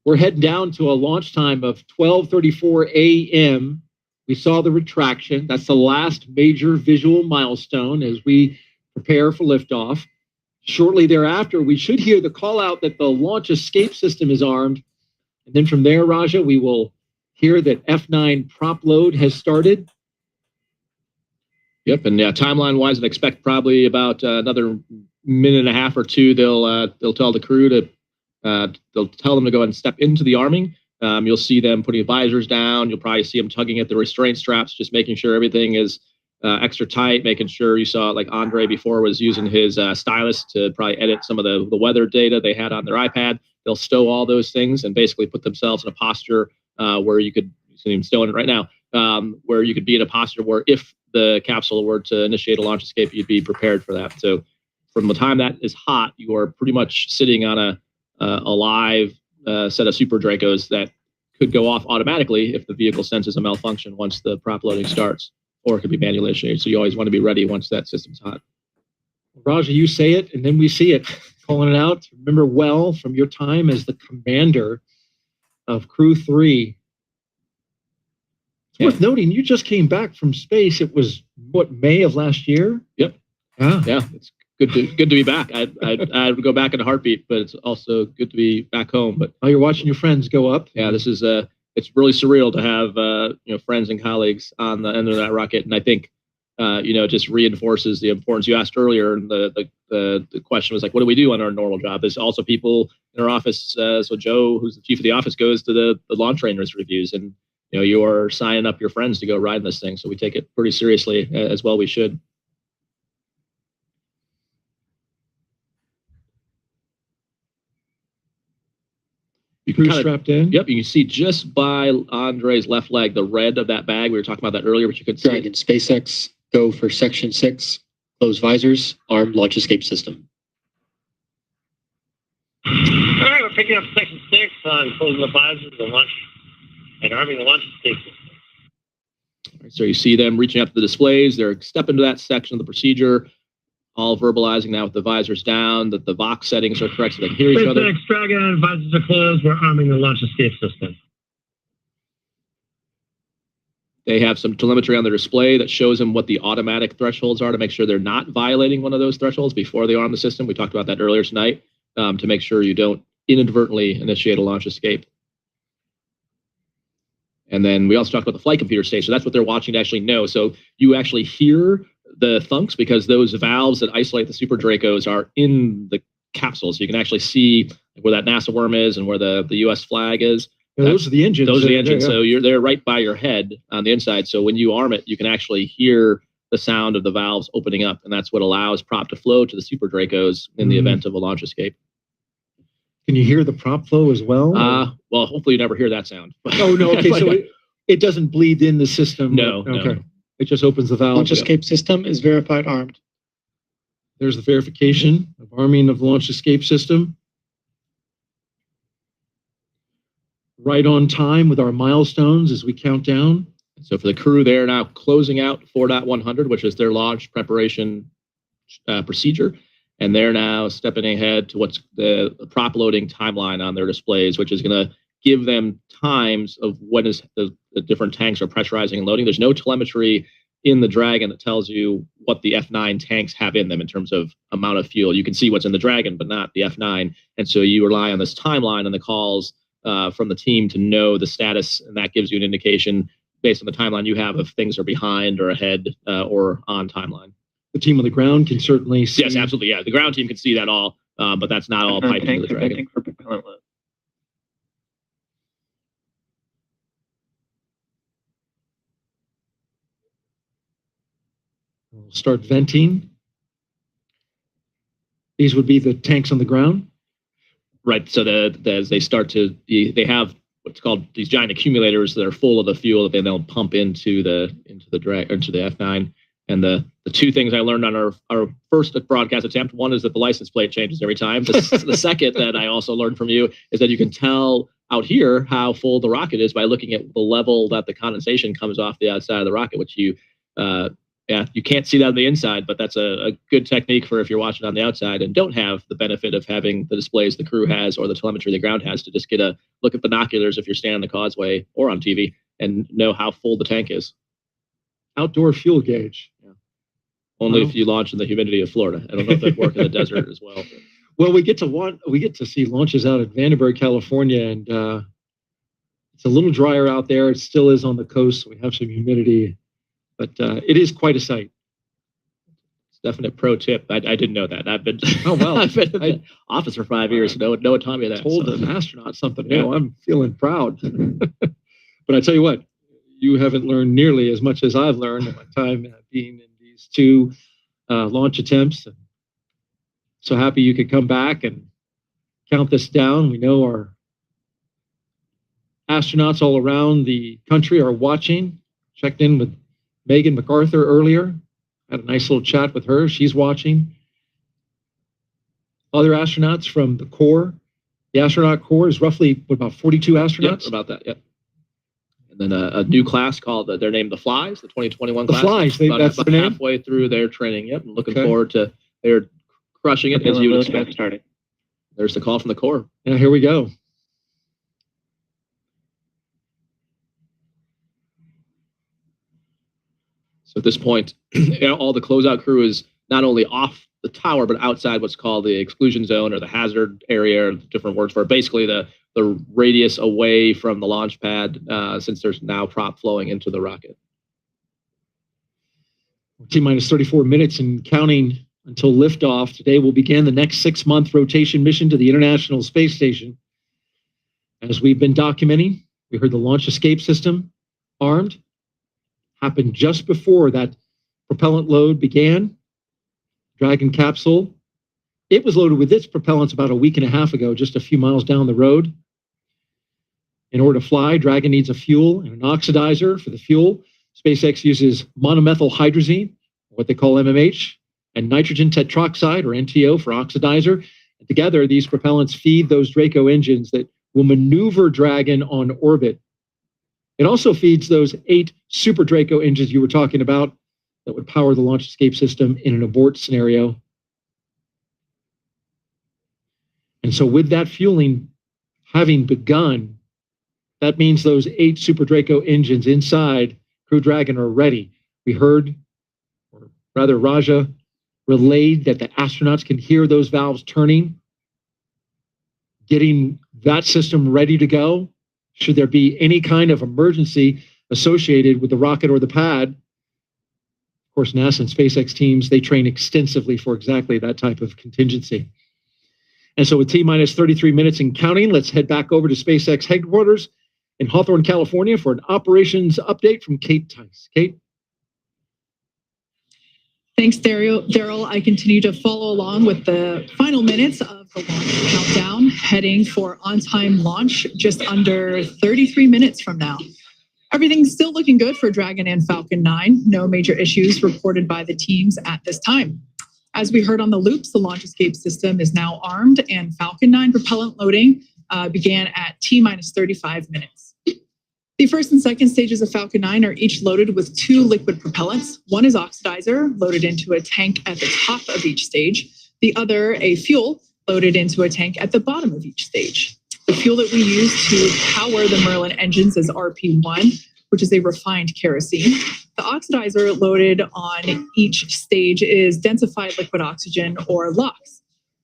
we're heading down to a launch time of 12:34 a.m. We saw the retraction. That's the last major visual milestone as we prepare for liftoff. Shortly thereafter, we should hear the call out that the launch escape system is armed. And then from there, Raja, we will hear that F9 prop load has started. Yep, and timeline-wise, I'd expect probably about another minute and a half or two. They'll tell the crew to they'll tell them to go ahead and step into the arming. You'll see them putting visors down. You'll probably see them tugging at the restraint straps, just making sure everything is extra tight, making sure you saw like Andrey before was using his stylus to probably edit some of the weather data they had on their iPad. They'll stow all those things and basically put themselves in a posture where you could, I'm stowing it right now, where you could be in a posture where if the capsule were to initiate a launch escape, you'd be prepared for that. So from the time that is hot, you are pretty much sitting on a live set of Super Dracos that could go off automatically if the vehicle senses a malfunction once the prop loading starts, or it could be manually initiated. So you always want to be ready once that system's hot. Raja, you say it, and then we see it. Calling it out. Remember well from your time as the commander of Crew 3. It's worth noting, you just came back from space. It was, what, May of last year? Yep. Yeah. It's good to be back. I would go back in a heartbeat, but it's also good to be back home. But you're watching your friends go up. Yeah, this is it's really surreal to have friends and colleagues on the end of that rocket, and I think it just reinforces the importance you asked earlier. And the question was like, what do we do on our normal job? There's also people in our office. So Joe, who's the chief of the office, goes to the launch trainers reviews, and you are signing up your friends to go ride this thing. So we take it pretty seriously, as well we should. You can strapped in. Yep, you can see just by Andrey's left leg, the red of that bag. We were talking about that earlier, but you could see Dragon SpaceX, go for Section 6, close visors, armed launch escape system. All right, we're picking up Section 6 on closing the visors and arming the launch escape system. So you see them reaching out to the displays. They're stepping into that section of the procedure, all verbalizing now with the visors down, that the Vox settings are correct so they can hear each other. SpaceX Dragon, visors are closed. We're arming the launch escape system. They have some telemetry on their display that shows them what the automatic thresholds are to make sure they're not violating one of those thresholds before they arm the system. We talked about that earlier tonight, to make sure you don't inadvertently initiate a launch escape. And then we also talked about the flight computer station. That's what they're watching to actually know. So you actually hear the thunks because those valves that isolate the Super Dracos are in the capsule. So you can actually see where that NASA worm is and where the US flag is. Yeah, those are the engines. Those are the engines. So they're right by your head on the inside. So when you arm it, you can actually hear the sound of the valves opening up. And that's what allows prop to flow to the Super Dracos in the event of a launch escape. Can you hear the prop flow as well? Well, hopefully you never hear that sound. Oh, no. Okay, so it doesn't bleed in the system. No. Okay. No. It just opens the valve. Launch escape system is verified armed. There's the verification of arming of the launch escape system. Right on time with our milestones as we count down. So for the crew, they're now closing out 4.100, which is their launch preparation procedure. And they're now stepping ahead to what's the prop loading timeline on their displays, which is going to give them times of when is the different tanks are pressurizing and loading. There's no telemetry in the Dragon that tells you what the F9 tanks have in them in terms of amount of fuel. You can see what's in the Dragon, but not the F9. And so you rely on this timeline and the calls from the team to know the status, and that gives you an indication based on the timeline you have if things are behind or ahead or on timeline. The team on the ground can certainly see. Yes, absolutely. Yeah, the ground team can see that all, but that's not all piped into the Dragon. For propellant load. We'll start venting. These would be the tanks on the ground. Right. So as they start to, they have what's called these giant accumulators that are full of the fuel that they then pump into the F9. And the two things I learned on our first broadcast attempt, one is that the license plate changes every time. The second that I also learned from you is that you can tell out here how full the rocket is by looking at the level that the condensation comes off the outside of the rocket, which you can't see that on the inside, but that's a good technique for if you're watching on the outside and don't have the benefit of having the displays the crew has or the telemetry the ground has, to just get a look at binoculars if you're standing on the causeway or on TV and know how full the tank is. Outdoor fuel gauge. Yeah. Only if you launch in the humidity of Florida. I don't know if that'd work in the desert as well. Well, we get to see launches out at Vandenberg, California, and it's a little drier out there. It still is on the coast. So we have some humidity, but it is quite a sight. It's a definite pro tip. I didn't know that. I've been I've been in the office for 5 years. No one taught me that. Told an astronaut something new. I'm feeling proud. But I tell you what, you haven't learned nearly as much as I've learned in my time being in these two launch attempts. And so happy you could come back and count this down. We know our astronauts all around the country are watching. Checked in with Megan MacArthur earlier. Had a nice little chat with her. She's watching. Other astronauts from the Corps. The astronaut Corps is roughly about 42 astronauts. Yep, about that, yep. And then a new class called, they're named the Flies, the 2021 the class. Flies, that's about their name? halfway through their training, yep. And looking forward to, they're crushing it as you would expect. Starting. There's the call from the Corps. Yeah, here we go. So at this point, all the closeout crew is not only off the tower, but outside what's called the exclusion zone or the hazard area, different words for it. Basically the radius away from the launch pad, since there's now prop flowing into the rocket. T-minus 34 minutes and counting until liftoff. Today will begin the next 6-month rotation mission to the International Space Station. As we've been documenting, we heard the launch escape system armed. Happened just before that propellant load began. Dragon capsule. It was loaded with its propellants about a week and a half ago, just a few miles down the road. In order to fly, Dragon needs a fuel and an oxidizer for the fuel. SpaceX uses monomethyl hydrazine, what they call MMH, and nitrogen tetroxide, or NTO, for oxidizer. And together, these propellants feed those Draco engines that will maneuver Dragon on orbit. It also feeds those 8 Super Draco engines you were talking about that would power the launch escape system in an abort scenario. And so with that fueling having begun, that means those 8 Super Draco engines inside Crew Dragon are ready. We heard, or rather Raja relayed, that the astronauts can hear those valves turning, getting that system ready to go. Should there be any kind of emergency associated with the rocket or the pad. Of course, NASA and SpaceX teams, they train extensively for exactly that type of contingency. And so with T-minus 33 minutes and counting, let's head back over to SpaceX headquarters in Hawthorne, California for an operations update from Kate Tice. Kate? Thanks, Daryl. I continue to follow along with the final minutes of the launch countdown, heading for on-time launch just under 33 minutes from now. Everything's still looking good for Dragon and Falcon 9. No major issues reported by the teams at this time. As we heard on the loops, the launch escape system is now armed, and Falcon 9 propellant loading began at T-minus 35 minutes. The first and second stages of Falcon 9 are each loaded with 2 liquid propellants. One is oxidizer, loaded into a tank at the top of each stage. The other, a fuel, loaded into a tank at the bottom of each stage. The fuel that we use to power the Merlin engines is RP1, which is a refined kerosene. The oxidizer loaded on each stage is densified liquid oxygen, or LOX.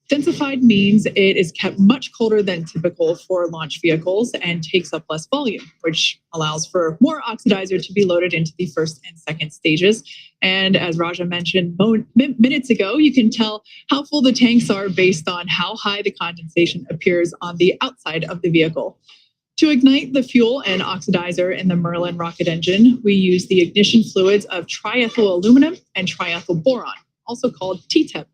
Densified means it is kept much colder than typical for launch vehicles and takes up less volume, which allows for more oxidizer to be loaded into the first and second stages. And as Raja mentioned minutes ago, you can tell how full the tanks are based on how high the condensation appears on the outside of the vehicle. To ignite the fuel and oxidizer in the Merlin rocket engine, we use the ignition fluids of triethyl aluminum and triethyl boron, also called TTEP.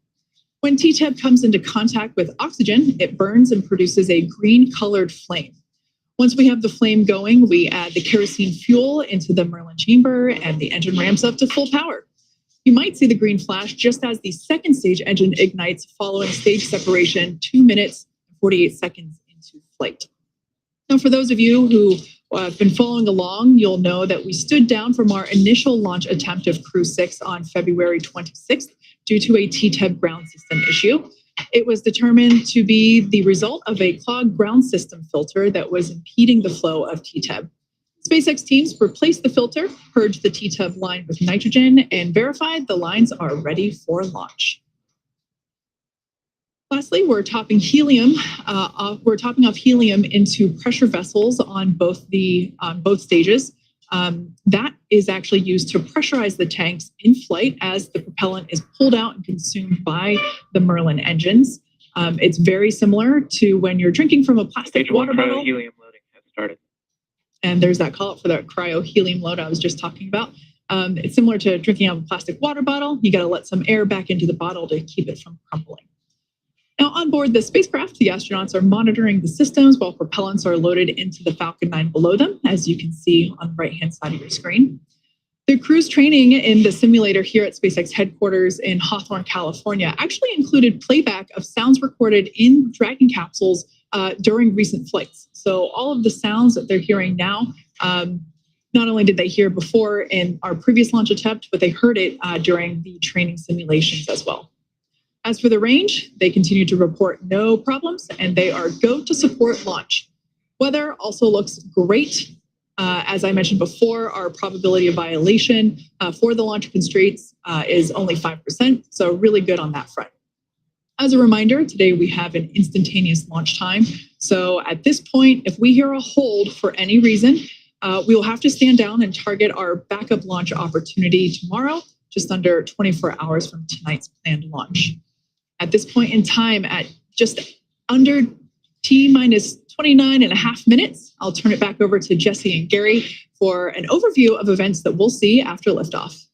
When TTEP comes into contact with oxygen, it burns and produces a green-colored flame. Once we have the flame going, we add the kerosene fuel into the Merlin chamber and the engine ramps up to full power. You might see the green flash just as the second stage engine ignites following stage separation 2 minutes and 48 seconds into flight. Now, for those of you who have been following along, you'll know that we stood down from our initial launch attempt of Crew-6 on February 26th due to a TTEB ground system issue. It was determined to be the result of a clogged ground system filter that was impeding the flow of TTEB. SpaceX teams replaced the filter, purged the TTEB line with nitrogen, and verified the lines are ready for launch. Lastly, we're topping helium. We're topping off helium into pressure vessels on both stages. That is actually used to pressurize the tanks in flight as the propellant is pulled out and consumed by the Merlin engines. It's very similar to when you're drinking from a plastic water bottle. Helium loading has started. And there's that call out for that cryo-helium load I was just talking about. It's similar to drinking out of a plastic water bottle. You got to let some air back into the bottle to keep it from crumbling. Now, on board the spacecraft, the astronauts are monitoring the systems while propellants are loaded into the Falcon 9 below them, as you can see on the right-hand side of your screen. The crew's training in the simulator here at SpaceX headquarters in Hawthorne, California, actually included playback of sounds recorded in Dragon capsules during recent flights. So all of the sounds that they're hearing now, not only did they hear before in our previous launch attempt, but they heard it during the training simulations as well. As for the range, they continue to report no problems, and they are go to support launch. Weather also looks great. As I mentioned before, our probability of violation for the launch constraints is only 5%, so really good on that front. As a reminder, today we have an instantaneous launch time. So at this point, if we hear a hold for any reason, we will have to stand down and target our backup launch opportunity tomorrow, just under 24 hours from tonight's planned launch. At this point in time, at just under T-minus 29 and a half minutes, I'll turn it back over to Jesse and Gary for an overview of events that we'll see after liftoff.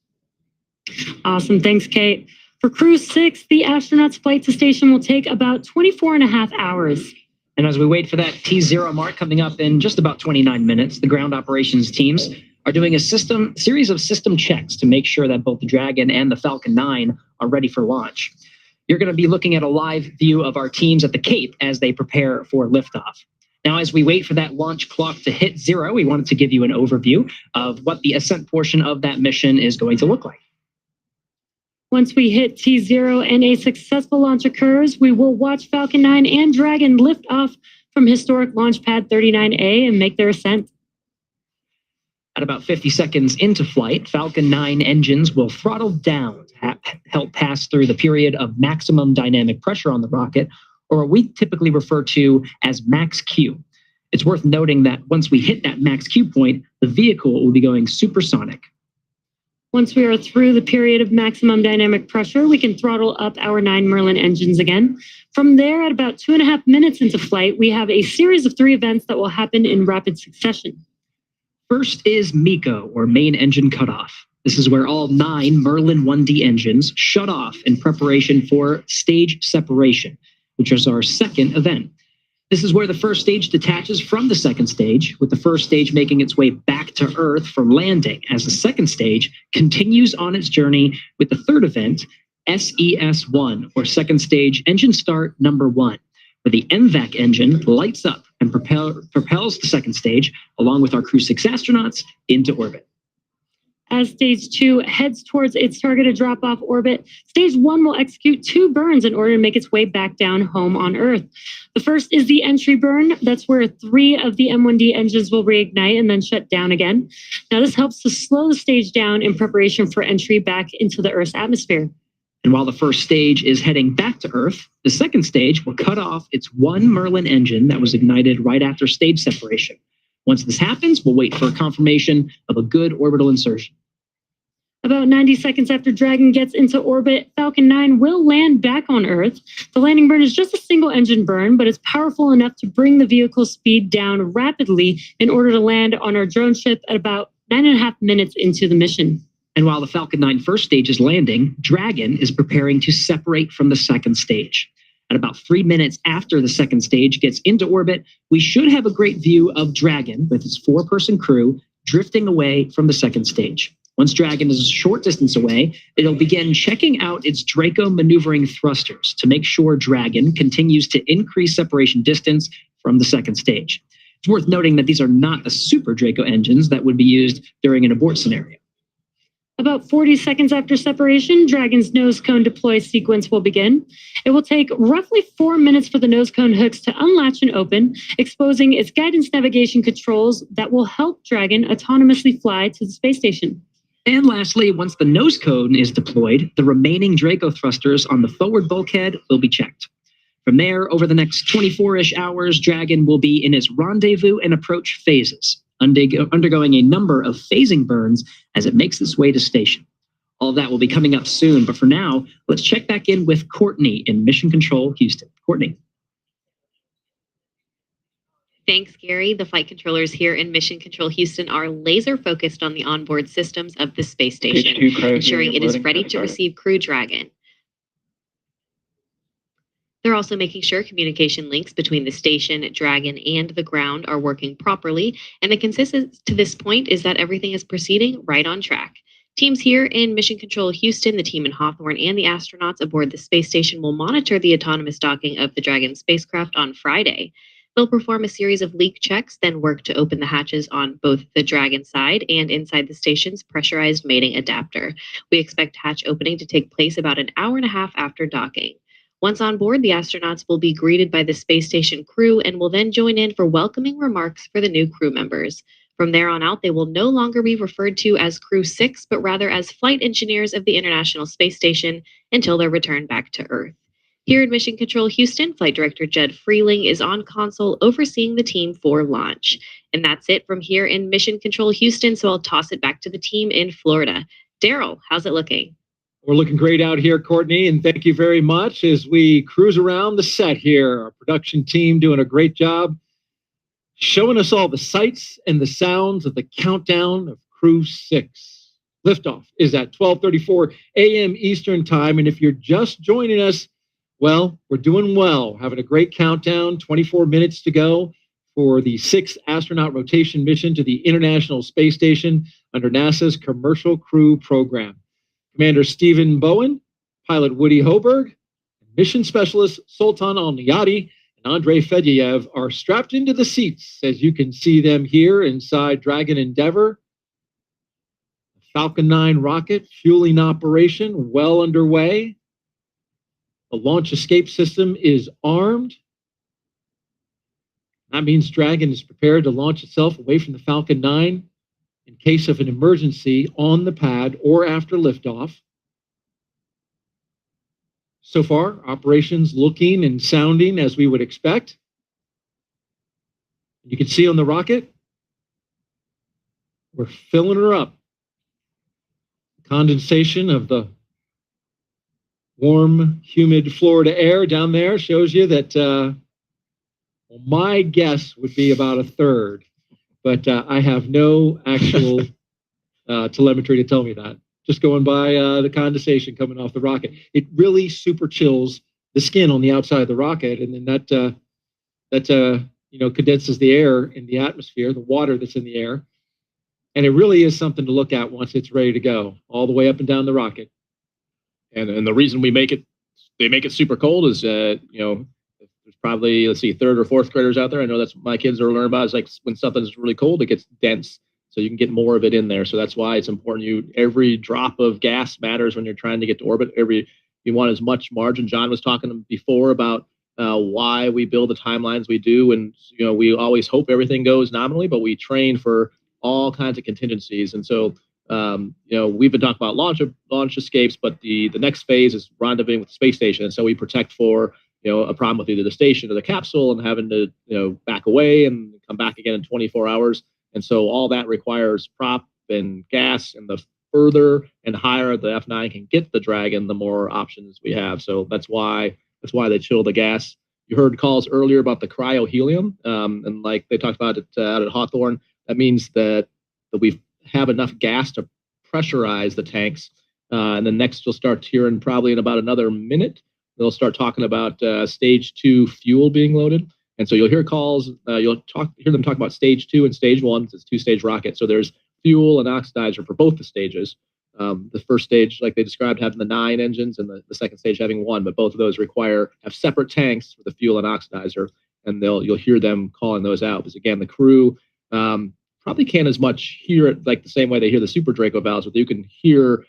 Awesome. Thanks, Kate. For Crew-6, the astronauts' flight to station will take about 24 and a half hours. And as we wait for that T0 mark coming up in just about 29 minutes, the ground operations teams are doing a series of system checks to make sure that both the Dragon and the Falcon 9 are ready for launch. You're going to be looking at a live view of our teams at the Cape as they prepare for liftoff. Now, as we wait for that launch clock to hit 0, we wanted to give you an overview of what the ascent portion of that mission is going to look like. Once we hit T0 and a successful launch occurs, we will watch Falcon 9 and Dragon lift off from historic launch pad 39A and make their ascent. At about 50 seconds into flight, Falcon 9 engines will throttle down to help pass through the period of maximum dynamic pressure on the rocket, or what we typically refer to as max Q. It's worth noting that once we hit that max Q point, the vehicle will be going supersonic. Once we are through the period of maximum dynamic pressure, we can throttle up our 9 Merlin engines again. From there, at about 2.5 minutes into flight, we have a series of 3 events that will happen in rapid succession. First is MECO, or main engine cutoff. This is where all 9 Merlin 1D engines shut off in preparation for stage separation, which is our second event. This is where the first stage detaches from the second stage, with the first stage making its way back to Earth for landing, as the second stage continues on its journey with the third event, SES-1, or second stage engine start number 1, where the MVAC engine lights up and propels the second stage, along with our Crew-6 astronauts, into orbit. As stage 2 heads towards its targeted drop-off orbit, stage 1 will execute 2 burns in order to make its way back down home on Earth. The first is the entry burn. That's where 3 of the M1D engines will reignite and then shut down again. Now, this helps to slow the stage down in preparation for entry back into the Earth's atmosphere. And while the first stage is heading back to Earth, the second stage will cut off its 1 Merlin engine that was ignited right after stage separation. Once this happens, we'll wait for a confirmation of a good orbital insertion. About 90 seconds after Dragon gets into orbit, Falcon 9 will land back on Earth. The landing burn is just a single engine burn, but it's powerful enough to bring the vehicle's speed down rapidly in order to land on our drone ship at about 9.5 minutes into the mission. And while the Falcon 9 first stage is landing, Dragon is preparing to separate from the second stage. At about 3 minutes after the second stage gets into orbit, we should have a great view of Dragon with its 4-person crew drifting away from the second stage. Once Dragon is a short distance away, it'll begin checking out its Draco maneuvering thrusters to make sure Dragon continues to increase separation distance from the second stage. It's worth noting that these are not the Super Draco engines that would be used during an abort scenario. About 40 seconds after separation, Dragon's nose cone deploy sequence will begin. It will take roughly 4 minutes for the nose cone hooks to unlatch and open, exposing its guidance navigation controls that will help Dragon autonomously fly to the space station. And lastly, once the nose cone is deployed, the remaining Draco thrusters on the forward bulkhead will be checked. From there, over the next 24-ish hours, Dragon will be in its rendezvous and approach phases, undergoing a number of phasing burns as it makes its way to station. All of that will be coming up soon, but for now, let's check back in with Courtney in Mission Control Houston. Courtney. Thanks, Gary. The flight controllers here in Mission Control Houston are laser focused on the onboard systems of the space station, ensuring it is ready to receive Crew Dragon. They're also making sure communication links between the station, Dragon, and the ground are working properly, and the consensus to this point is that everything is proceeding right on track. Teams here in Mission Control Houston, the team in Hawthorne, and the astronauts aboard the space station will monitor the autonomous docking of the Dragon spacecraft on Friday. They'll perform a series of leak checks, then work to open the hatches on both the Dragon side and inside the station's pressurized mating adapter. We expect hatch opening to take place about an hour and a half after docking. Once on board, the astronauts will be greeted by the space station crew and will then join in for welcoming remarks for the new crew members. From there on out, they will no longer be referred to as Crew-6, but rather as flight engineers of the International Space Station until their return back to Earth. Here in Mission Control Houston, Flight Director Jed Freeling is on console overseeing the team for launch. And that's it from here in Mission Control Houston, so I'll toss it back to the team in Florida. Daryl, how's it looking? We're looking great out here, Courtney, and thank you very much as we cruise around the set here. Our production team doing a great job showing us all the sights and the sounds of the countdown of Crew-6. Liftoff is at 12:34 a.m. Eastern Time, and if you're just joining us, well, we're doing well, having a great countdown, 24 minutes to go for the 6th astronaut rotation mission to the International Space Station under NASA's Commercial Crew Program. Commander Stephen Bowen, pilot Woody Hoburg, mission specialist Sultan Alneyadi and Andrey Fedyaev are strapped into the seats, as you can see them here inside Dragon Endeavour. The Falcon 9 rocket fueling operation well underway. The launch escape system is armed. That means Dragon is prepared to launch itself away from the Falcon 9 in case of an emergency on the pad or after liftoff. So far, operations looking and sounding as we would expect. You can see on the rocket, we're filling her up. Condensation of the warm, humid Florida air down there shows you that well, my guess would be about a third, but I have no actual telemetry to tell me that. Just going by the condensation coming off the rocket. It really super chills the skin on the outside of the rocket, and then that condenses the air in the atmosphere, the water that's in the air, and it really is something to look at once it's ready to go, all the way up and down the rocket. And the reason they make it super cold is there's probably, let's see, 3rd or 4th graders out there. I know that's what my kids are learning about. It's like when something's really cold, it gets dense, so you can get more of it in there. So that's why it's important. Every drop of gas matters when you're trying to get to orbit. You want as much margin. John was talking before about why we build the timelines we do, and we always hope everything goes nominally, but we train for all kinds of contingencies. And so we've been talking about launch escapes, but the next phase is rendezvousing with the space station. And so we protect for a problem with either the station or the capsule and having to back away and come back again in 24 hours. And so all that requires prop and gas, and the further and higher the F9 can get the Dragon, the more options we have. So that's why they chill the gas. You heard calls earlier about the cryohelium, and like they talked about it out at Hawthorne. That means that we have enough gas to pressurize the tanks, and then next you'll start hearing probably in about another minute they'll start talking about stage 2 fuel being loaded. And so you'll hear calls, hear them talk about stage 2 and stage 1. It's a 2-stage rocket. So there's fuel and oxidizer for both the stages. The first stage, like they described, having the 9 engines, and the second stage having 1, but both of those have separate tanks for the fuel and oxidizer, and you'll hear them calling those out. Because again, the crew probably can't as much hear it like the same way they hear the Super Draco valves, but you can hear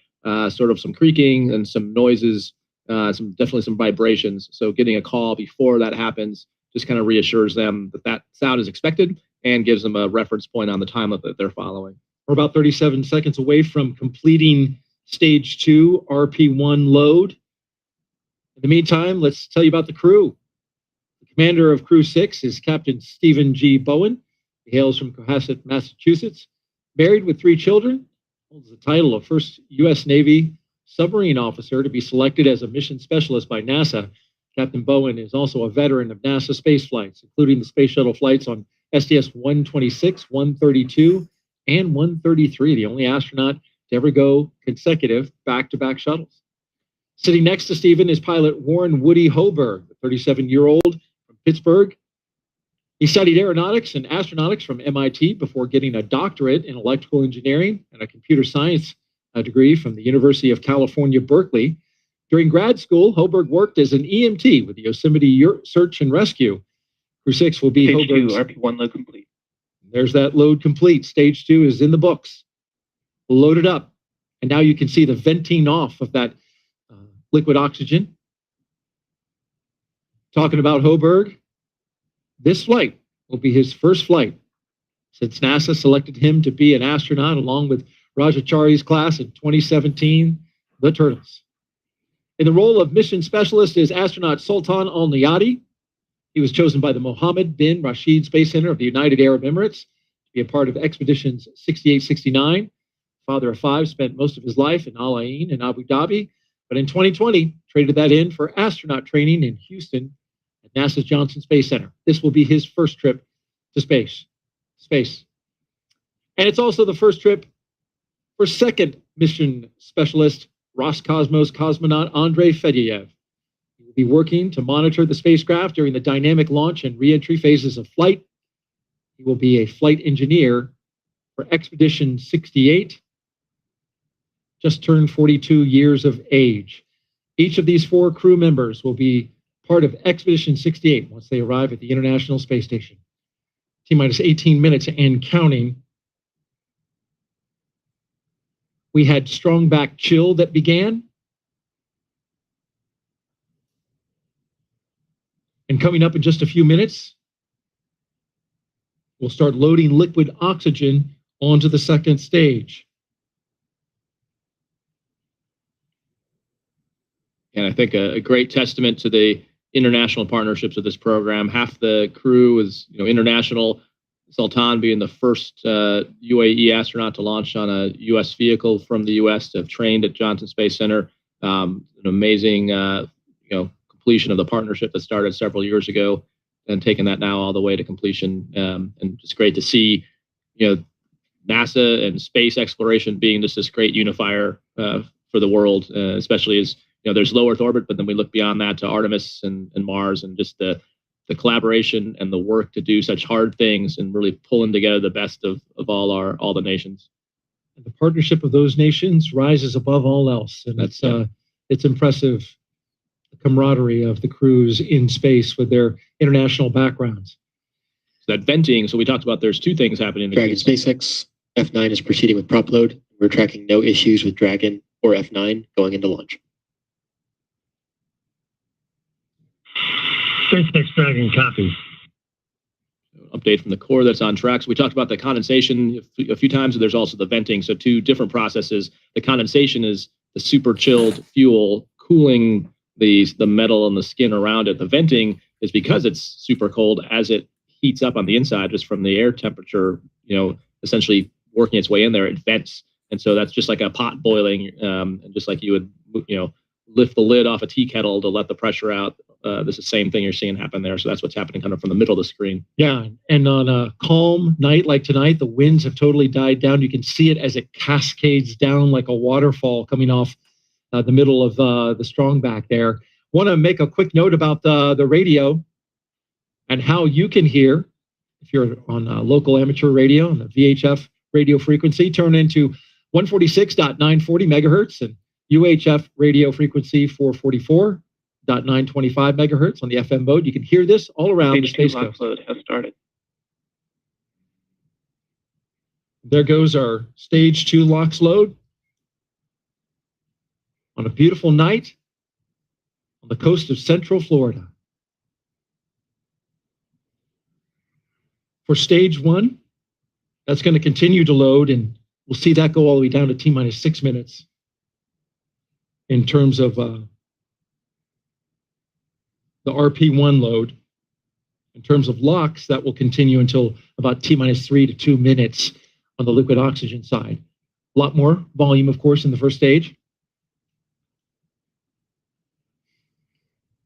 sort of some creaking and some noises, definitely some vibrations. So getting a call before that happens just kind of reassures them that sound is expected and gives them a reference point on the time that they're following. We're about 37 seconds away from completing stage 2 RP1 load. In the meantime, let's tell you about the crew. The commander of Crew-6 is Captain Stephen G. Bowen. He hails from Cohasset, Massachusetts. Married with 3 children, holds the title of first U.S. Navy submarine officer to be selected as a mission specialist by NASA. Captain Bowen is also a veteran of NASA space flights, including the space shuttle flights on STS-126, 132, and 133, the only astronaut to ever go consecutive back-to-back shuttles. Sitting next to Stephen is pilot Warren Woody Hoburg, the 37-year-old from Pittsburgh. He studied aeronautics and astronautics from MIT before getting a doctorate in electrical engineering and a computer science degree from the University of California, Berkeley. During grad school, Hoburg worked as an EMT with the Yosemite Search and Rescue. Crew-6 will be Stage 2, Hoburg's... RP1 load complete. There's that load complete. Stage 2 is in the books. We'll load it up. And now you can see the venting off of that liquid oxygen. Talking about Hoburg, this flight will be his first flight since NASA selected him to be an astronaut along with Rajachari's class in 2017, the Turtles. In the role of mission specialist is astronaut Sultan Alneyadi. He was chosen by the Mohammed bin Rashid Space Center of the United Arab Emirates to be a part of expeditions 68-69. Father of 5, spent most of his life in Al Ain and Abu Dhabi, but in 2020 traded that in for astronaut training in Houston at NASA's Johnson Space Center. This will be his first trip to space. And it's also the first trip for second mission specialist Roscosmos cosmonaut Andrey Fedyaev. He will be working to monitor the spacecraft during the dynamic launch and reentry phases of flight. He will be a flight engineer for Expedition 68, just turned 42 years of age. Each of these 4 crew members will be part of Expedition 68 once they arrive at the International Space Station. T-minus 18 minutes and counting. We had strong back chill that began. And coming up in just a few minutes, we'll start loading liquid oxygen onto the second stage. And I think a great testament to the international partnerships of this program. Half the crew is international. Sultan being the first UAE astronaut to launch on a U.S. vehicle from the U.S. to have trained at Johnson Space Center. An amazing completion of the partnership that started several years ago and taking that now all the way to completion. And it's great to see NASA and space exploration being just this great unifier for the world, especially as there's low Earth orbit, but then we look beyond that to Artemis and Mars, and just the collaboration and the work to do such hard things and really pulling together the best of all the nations. And the partnership of those nations rises above all else, and it's impressive, the camaraderie of the crews in space with their international backgrounds. So that venting. So we talked about there's 2 things happening. Dragon SpaceX F9 is proceeding with prop load. We're tracking no issues with Dragon or F9 going into launch. SpaceX Dragon copy. Update from the core that's on track. So we talked about the condensation a few times, and there's also the venting. So 2 different processes. The condensation is the super chilled fuel cooling the metal and the skin around it. The venting is because it's super cold as it heats up on the inside, just from the air temperature, essentially working its way in there, it vents. And so that's just like a pot boiling, and just like you would, lift the lid off a tea kettle to let the pressure out. This is the same thing you're seeing happen there. So that's what's happening kind of from the middle of the screen. Yeah, and on a calm night like tonight, the winds have totally died down. You can see it as it cascades down like a waterfall coming off the middle of the strong back there. Want to make a quick note about the radio and how you can hear. If you're on local amateur radio on the VHF radio frequency, turn into 146.940 megahertz and UHF radio frequency 444.925 megahertz on the FM mode. You can hear this all around the space coast. Load has started. There goes our stage 2 LOX load on a beautiful night on the coast of Central Florida. For stage 1, that's going to continue to load, and we'll see that go all the way down to T-minus 6 minutes in terms of the RP1 load. In terms of LOX, that will continue until about T-minus 3 to 2 minutes on the liquid oxygen side. A lot more volume, of course, in the first stage.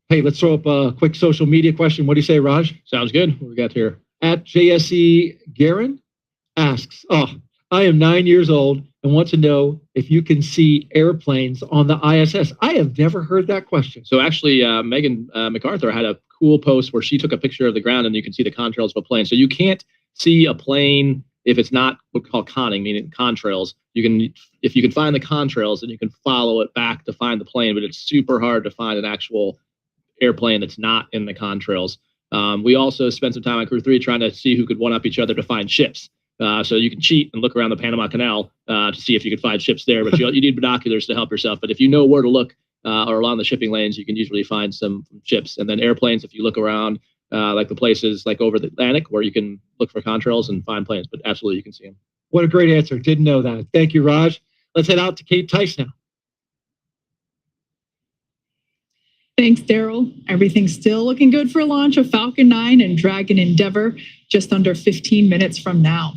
Hey, let's throw up a quick social media question. What do you say, Raj? Sounds good. What we got here? At JSE Garin asks, I am 9 years old and want to know if you can see airplanes on the ISS. I have never heard that question. So actually, Megan MacArthur had a cool post where she took a picture of the ground and you can see the contrails of a plane. So you can't see a plane if it's not what we call conning, meaning contrails. You can, if you can find the contrails, then you can follow it back to find the plane, but it's super hard to find an actual airplane that's not in the contrails. We also spent some time on Crew 3 trying to see who could one-up each other to find ships. So you can cheat and look around the Panama Canal to see if you could find ships there, but you need binoculars to help yourself. But if you know where to look or along the shipping lanes, you can usually find some ships. And then airplanes, if you look around, like the places like over the Atlantic where you can look for contrails and find planes, but absolutely you can see them. What a great answer. Didn't know that. Thank you, Raj. Let's head out to Kate Tice now. Thanks, Daryl. Everything's still looking good for launch of Falcon 9 and Dragon Endeavour just under 15 minutes from now.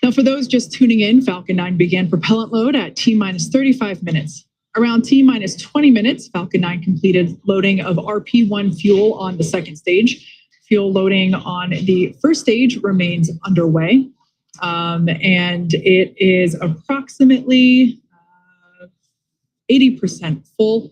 Now, for those just tuning in, Falcon 9 began propellant load at T-minus 35 minutes. Around T-minus 20 minutes, Falcon 9 completed loading of RP1 fuel on the second stage. Fuel loading on the first stage remains underway, and it is approximately 80% full.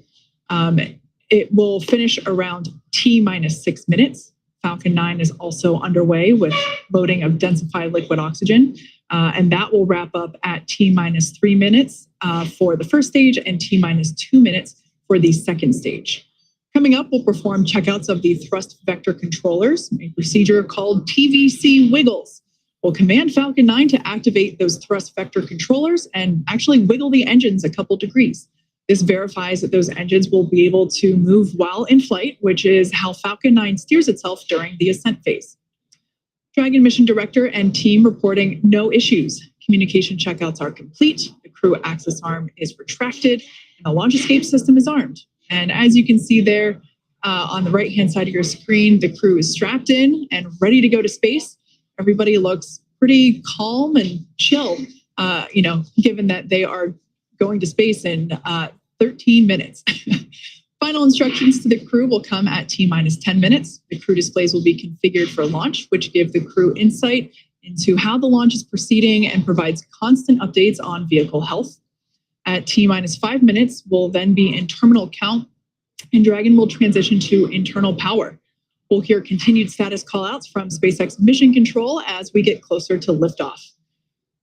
It will finish around T-minus 6 minutes. Falcon 9 is also underway with loading of densified liquid oxygen, and that will wrap up at T-minus 3 minutes for the first stage and T-minus 2 minutes for the second stage. Coming up, we'll perform checkouts of the thrust vector controllers, a procedure called TVC wiggles. We'll command Falcon 9 to activate those thrust vector controllers and actually wiggle the engines a couple degrees. This verifies that those engines will be able to move while in flight, which is how Falcon 9 steers itself during the ascent phase. Dragon mission director and team reporting no issues. Communication checkouts are complete. The crew access arm is retracted and the launch escape system is armed. And as you can see there on the right-hand side of your screen, the crew is strapped in and ready to go to space. Everybody looks pretty calm and chill, given that they are going to space in 13 minutes. Final instructions to the crew will come at T-minus 10 minutes. The crew displays will be configured for launch, which give the crew insight into how the launch is proceeding and provides constant updates on vehicle health. At T-minus 5 minutes, we'll then be in terminal count, and Dragon will transition to internal power. We'll hear continued status callouts from SpaceX Mission Control as we get closer to liftoff.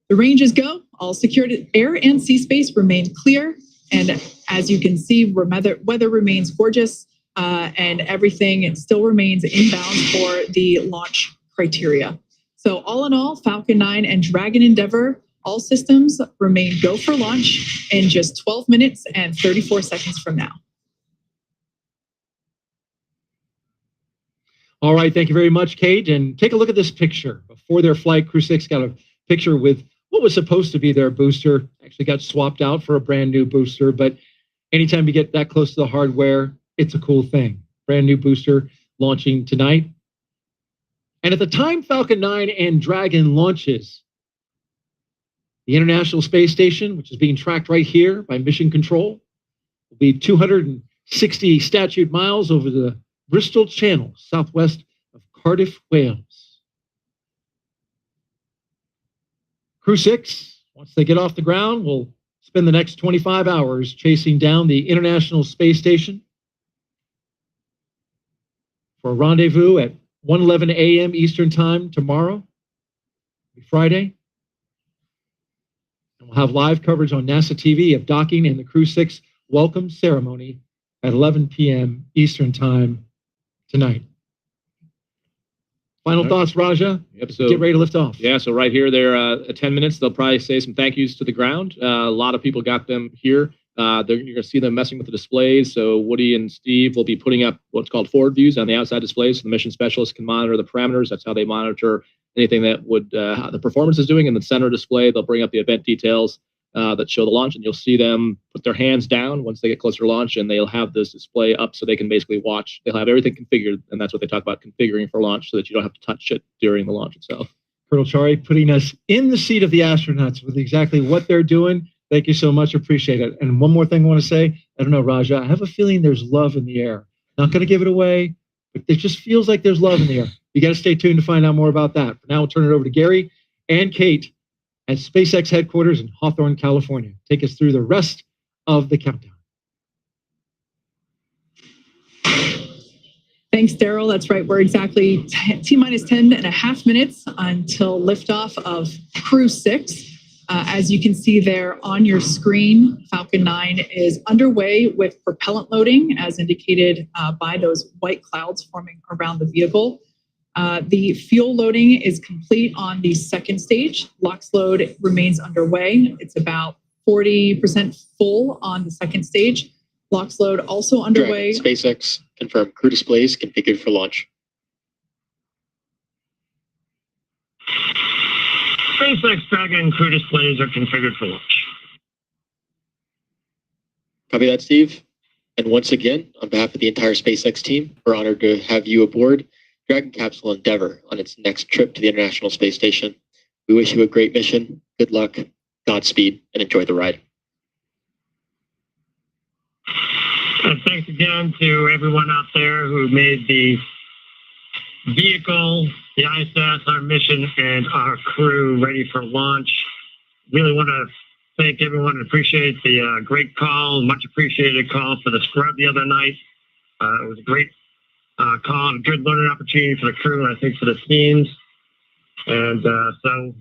The range is go. All secured air and sea space remain clear. And as you can see, weather remains gorgeous and everything still remains inbound for the launch criteria. So all in all, Falcon 9 and Dragon Endeavour, all systems remain go for launch in just 12 minutes and 34 seconds from now. All right, thank you very much, Kate. And take a look at this picture. Before their flight, Crew-6 got a picture with what was supposed to be their booster. Actually got swapped out for a brand new booster, but anytime you get that close to the hardware, it's a cool thing. Brand new booster launching tonight. And at the time Falcon 9 and Dragon launches, the International Space Station, which is being tracked right here by Mission Control, will be 260 statute miles over the Bristol Channel, southwest of Cardiff, Wales. Crew-6, once they get off the ground, will spend the next 25 hours chasing down the International Space Station. for a rendezvous at 1:11 a.m. Eastern Time tomorrow, Friday. And we'll have live coverage on NASA TV of docking and the Crew-6 welcome ceremony at 11 p.m. Eastern Time tonight. Final thoughts, Raja? Yep, so get ready to lift off. Yeah, so right here, they're at 10 minutes. They'll probably say some thank yous to the ground. A lot of people got them here. You're going to see them messing with the displays. So Woody and Steve will be putting up what's called forward views on the outside displays. So the mission specialists can monitor the parameters. That's how they monitor anything that would how the performance is doing. In the center display, they'll bring up the event details that show the launch, and you'll see them put their hands down once they get closer to launch, and they'll have this display up so they can basically watch. They'll have everything configured, and that's what they talk about, configuring for launch, so that you don't have to touch it during the launch itself. Colonel Chari, putting us in the seat of the astronauts with exactly what they're doing. Thank you so much. Appreciate it. And one more thing I want to say. I don't know, Raja. I have a feeling there's love in the air. Not going to give it away, but it just feels like there's love in the air. You got to stay tuned to find out more about that. For now, we'll turn it over to Gary and Kate at SpaceX headquarters in Hawthorne, California. Take us through the rest of the countdown. Thanks, Daryl. That's right. We're exactly T-minus 10 and a half minutes until liftoff of Crew-6. As you can see there on your screen, Falcon 9 is underway with propellant loading, as indicated by those white clouds forming around the vehicle. The fuel loading is complete on the second stage. LOX load remains underway. It's about 40% full on the second stage. LOX load also underway. Dragon, SpaceX confirmed crew displays configured for launch. SpaceX Dragon crew displays are configured for launch. Copy that, Steve. And once again, on behalf of the entire SpaceX team, we're honored to have you aboard Dragon Capsule Endeavour on its next trip to the International Space Station. We wish you a great mission, good luck, Godspeed, and enjoy the ride. And thanks again to everyone out there who made the vehicle, the ISS, our mission, and our crew ready for launch. Really want to thank everyone and appreciate the great call, much appreciated call for the scrub the other night. It was a great call and a good learning opportunity for the crew and I think for the teams. And so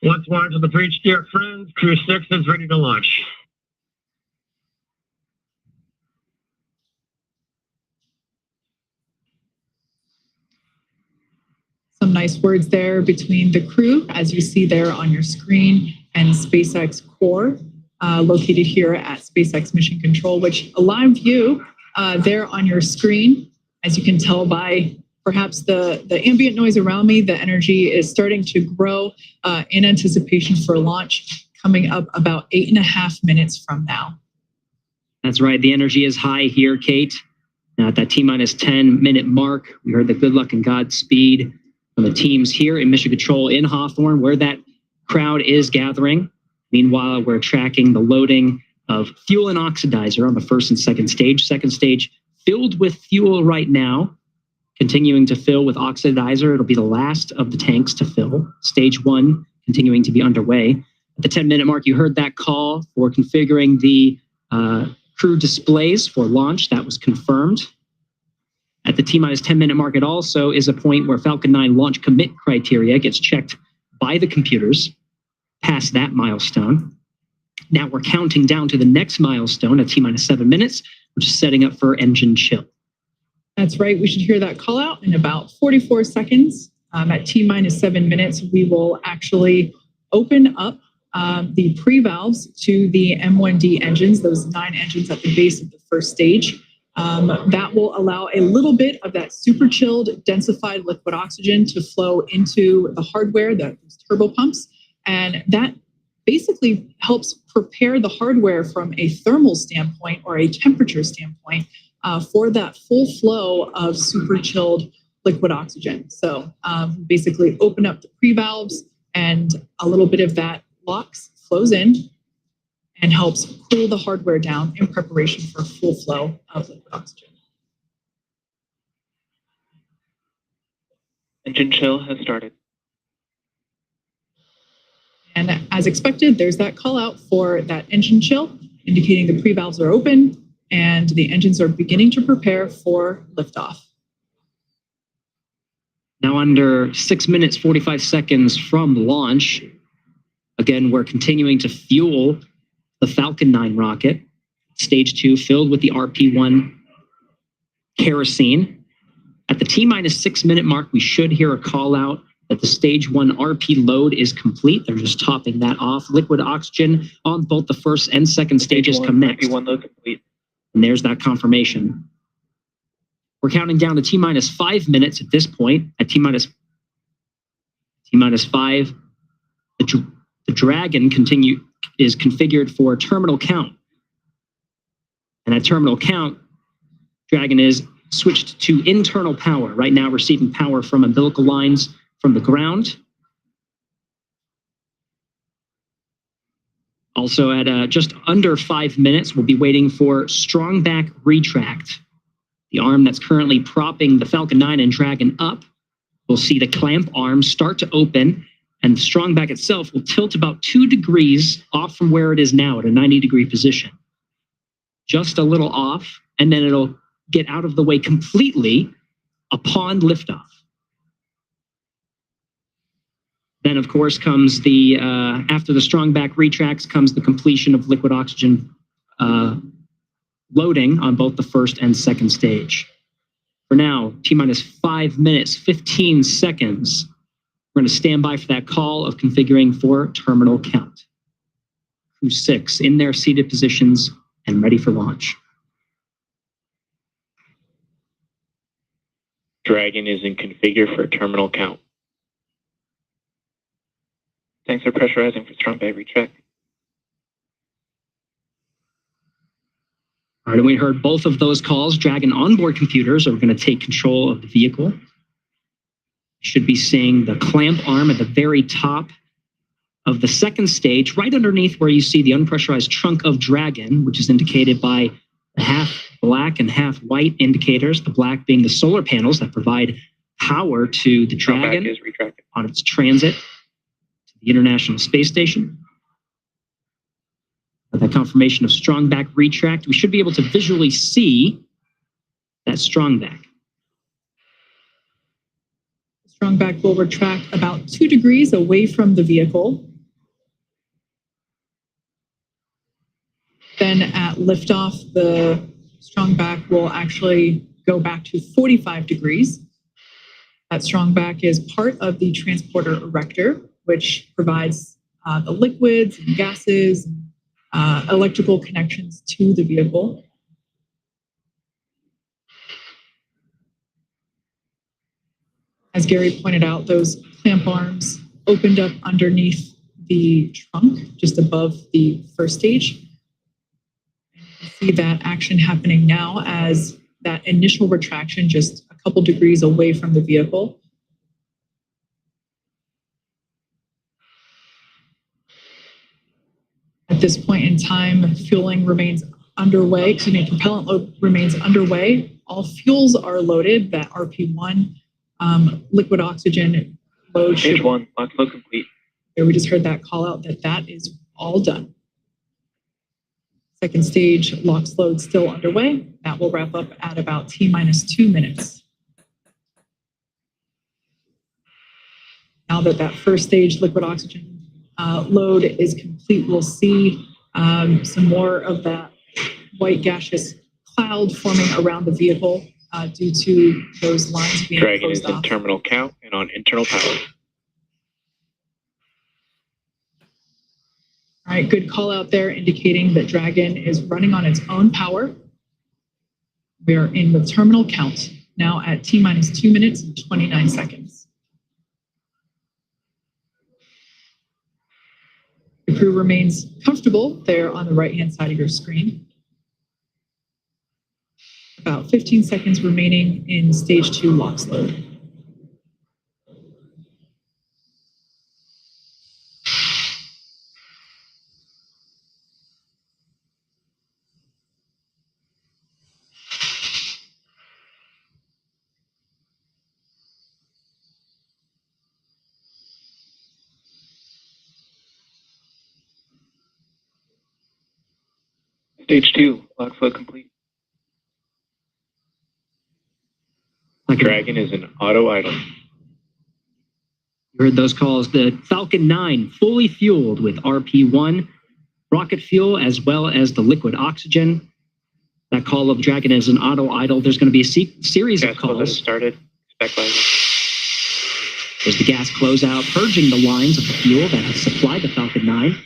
once more to the breach, dear friends, Crew-6 is ready to launch. Some nice words there between the crew, as you see there on your screen, and SpaceX core, located here at SpaceX Mission Control, which a live view there on your screen. As you can tell by perhaps the ambient noise around me, the energy is starting to grow in anticipation for launch coming up about 8.5 minutes from now. That's right. The energy is high here, Kate. Now at that T-minus 10 minute mark, we heard the good luck and Godspeed from the teams here in Mission Control in Hawthorne, where that crowd is gathering. Meanwhile, we're tracking the loading of fuel and oxidizer on the first and second stage. Second stage filled with fuel right now, continuing to fill with oxidizer. It'll be the last of the tanks to fill. Stage 1 continuing to be underway. At the 10-minute mark, you heard that call for configuring the crew displays for launch. That was confirmed. At the T-minus 10-minute mark, it also is a point where Falcon 9 launch commit criteria gets checked by the computers past that milestone. Now we're counting down to the next milestone at T-minus 7 minutes, which is setting up for engine chill. That's right. We should hear that call out in about 44 seconds. At T-minus 7 minutes, we will actually open up the pre-valves to the M1D engines, those 9 engines at the base of the first stage. That will allow a little bit of that super chilled, densified liquid oxygen to flow into the hardware, those turbo pumps. And that basically helps prepare the hardware from a thermal standpoint or a temperature standpoint for that full flow of super chilled liquid oxygen. So basically open up the pre-valves and a little bit of that LOX flows in and helps cool the hardware down in preparation for full flow of liquid oxygen. Engine chill has started. And as expected, there's that call out for that engine chill, indicating the pre-valves are open and the engines are beginning to prepare for liftoff. Now under 6 minutes, 45 seconds from launch. Again, we're continuing to fuel the Falcon 9 rocket. Stage 2 filled with the RP-1 kerosene. At the T-minus 6 minute mark, we should hear a call out that the stage 1 RP load is complete. They're just topping that off. Liquid oxygen on both the first and second stages come next. RP-1 load complete. And there's that confirmation. We're counting down to T-minus 5 minutes at this point. At T-minus 5, the Dragon is configured for terminal count. And at terminal count, Dragon is switched to internal power, right now receiving power from umbilical lines from the ground. Also at just under 5 minutes, we'll be waiting for strong back retract. The arm that's currently propping the Falcon 9 and Dragon up. We'll see the clamp arm start to open, and the strong back itself will tilt about 2 degrees off from where it is now at a 90-degree position. Just a little off, and then it'll get out of the way completely upon liftoff. Then, of course, comes the, after the strong back retracts, comes the completion of liquid oxygen loading on both the first and second stage. For now, T-minus 5 minutes, 15 seconds. We're going to stand by for that call of configuring for terminal count. Crew-6 in their seated positions and ready for launch. Dragon is in configure for terminal count. Tanks are pressurizing for strong back retract. All right, and we heard both of those calls. Dragon onboard computers are going to take control of the vehicle. Should be seeing the clamp arm at the very top of the second stage, right underneath where you see the unpressurized trunk of Dragon, which is indicated by the half black and half white indicators, the black being the solar panels that provide power to the Dragon on its transit to the International Space Station. With that confirmation of strong back retract, we should be able to visually see that strong back. Strong back will retract about 2 degrees away from the vehicle. Then at liftoff, the strong back will actually go back to 45 degrees. That strong back is part of the transporter erector, which provides the liquids and gases, electrical connections to the vehicle. As Gary pointed out, those clamp arms opened up underneath the trunk, just above the first stage. You can see that action happening now as that initial retraction just a couple degrees away from the vehicle. At this point in time, fueling remains underway, propellant load remains underway. All fuels are loaded, that RP-1 liquid oxygen load. Stage 1, lock load complete. We just heard that call out that is all done. Second stage LOX load still underway. That will wrap up at about T-minus 2 minutes. Now that first stage liquid oxygen load is complete, we'll see some more of that white gaseous cloud forming around the vehicle due to those lines being Dragon closed is in off. terminal count and on internal power. All right, good call out there indicating that Dragon is running on its own power. We are in the terminal count now at T-minus 2 minutes and 29 seconds. The crew remains comfortable there on the right-hand side of your screen. About 15 seconds remaining in stage 2 LOX load. Stage 2, LOX load complete. Dragon is in auto idle. You heard those calls. The Falcon 9 fully fueled with RP-1 rocket fuel as well as the liquid oxygen. That call of Dragon is an auto idle. There's going to be a series of calls. Started. Expect landing. There's the gas closeout, purging the lines of the fuel that has supplied the Falcon 9.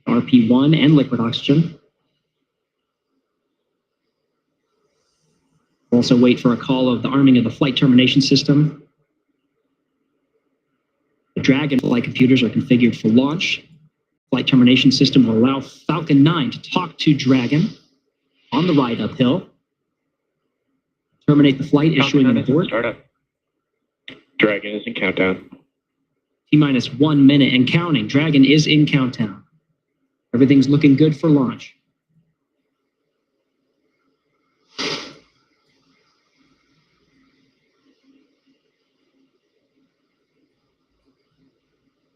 RP-1 and liquid oxygen. Also wait for a call of the arming of the flight termination system. The Dragon flight computers are configured for launch. Flight termination system will allow Falcon 9 to talk to Dragon on the ride uphill. Terminate the flight, issuing an abort. Startup. Dragon is in countdown. T-minus 1 minute and counting. Dragon is in countdown. Everything's looking good for launch.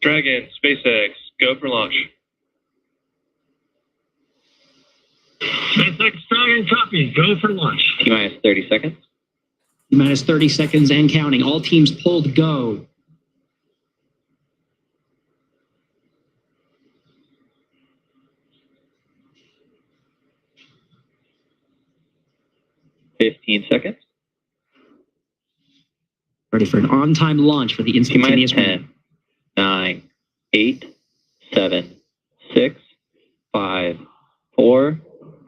Dragon, SpaceX, go for launch. SpaceX Dragon copy. Go for launch. T-minus 30 seconds. T-minus 30 seconds and counting. All teams pulled go. $15 seconds. Ready for an on-time launch for the instantaneous. T-minus 10, 9, 8, 7, 6, 5, 4,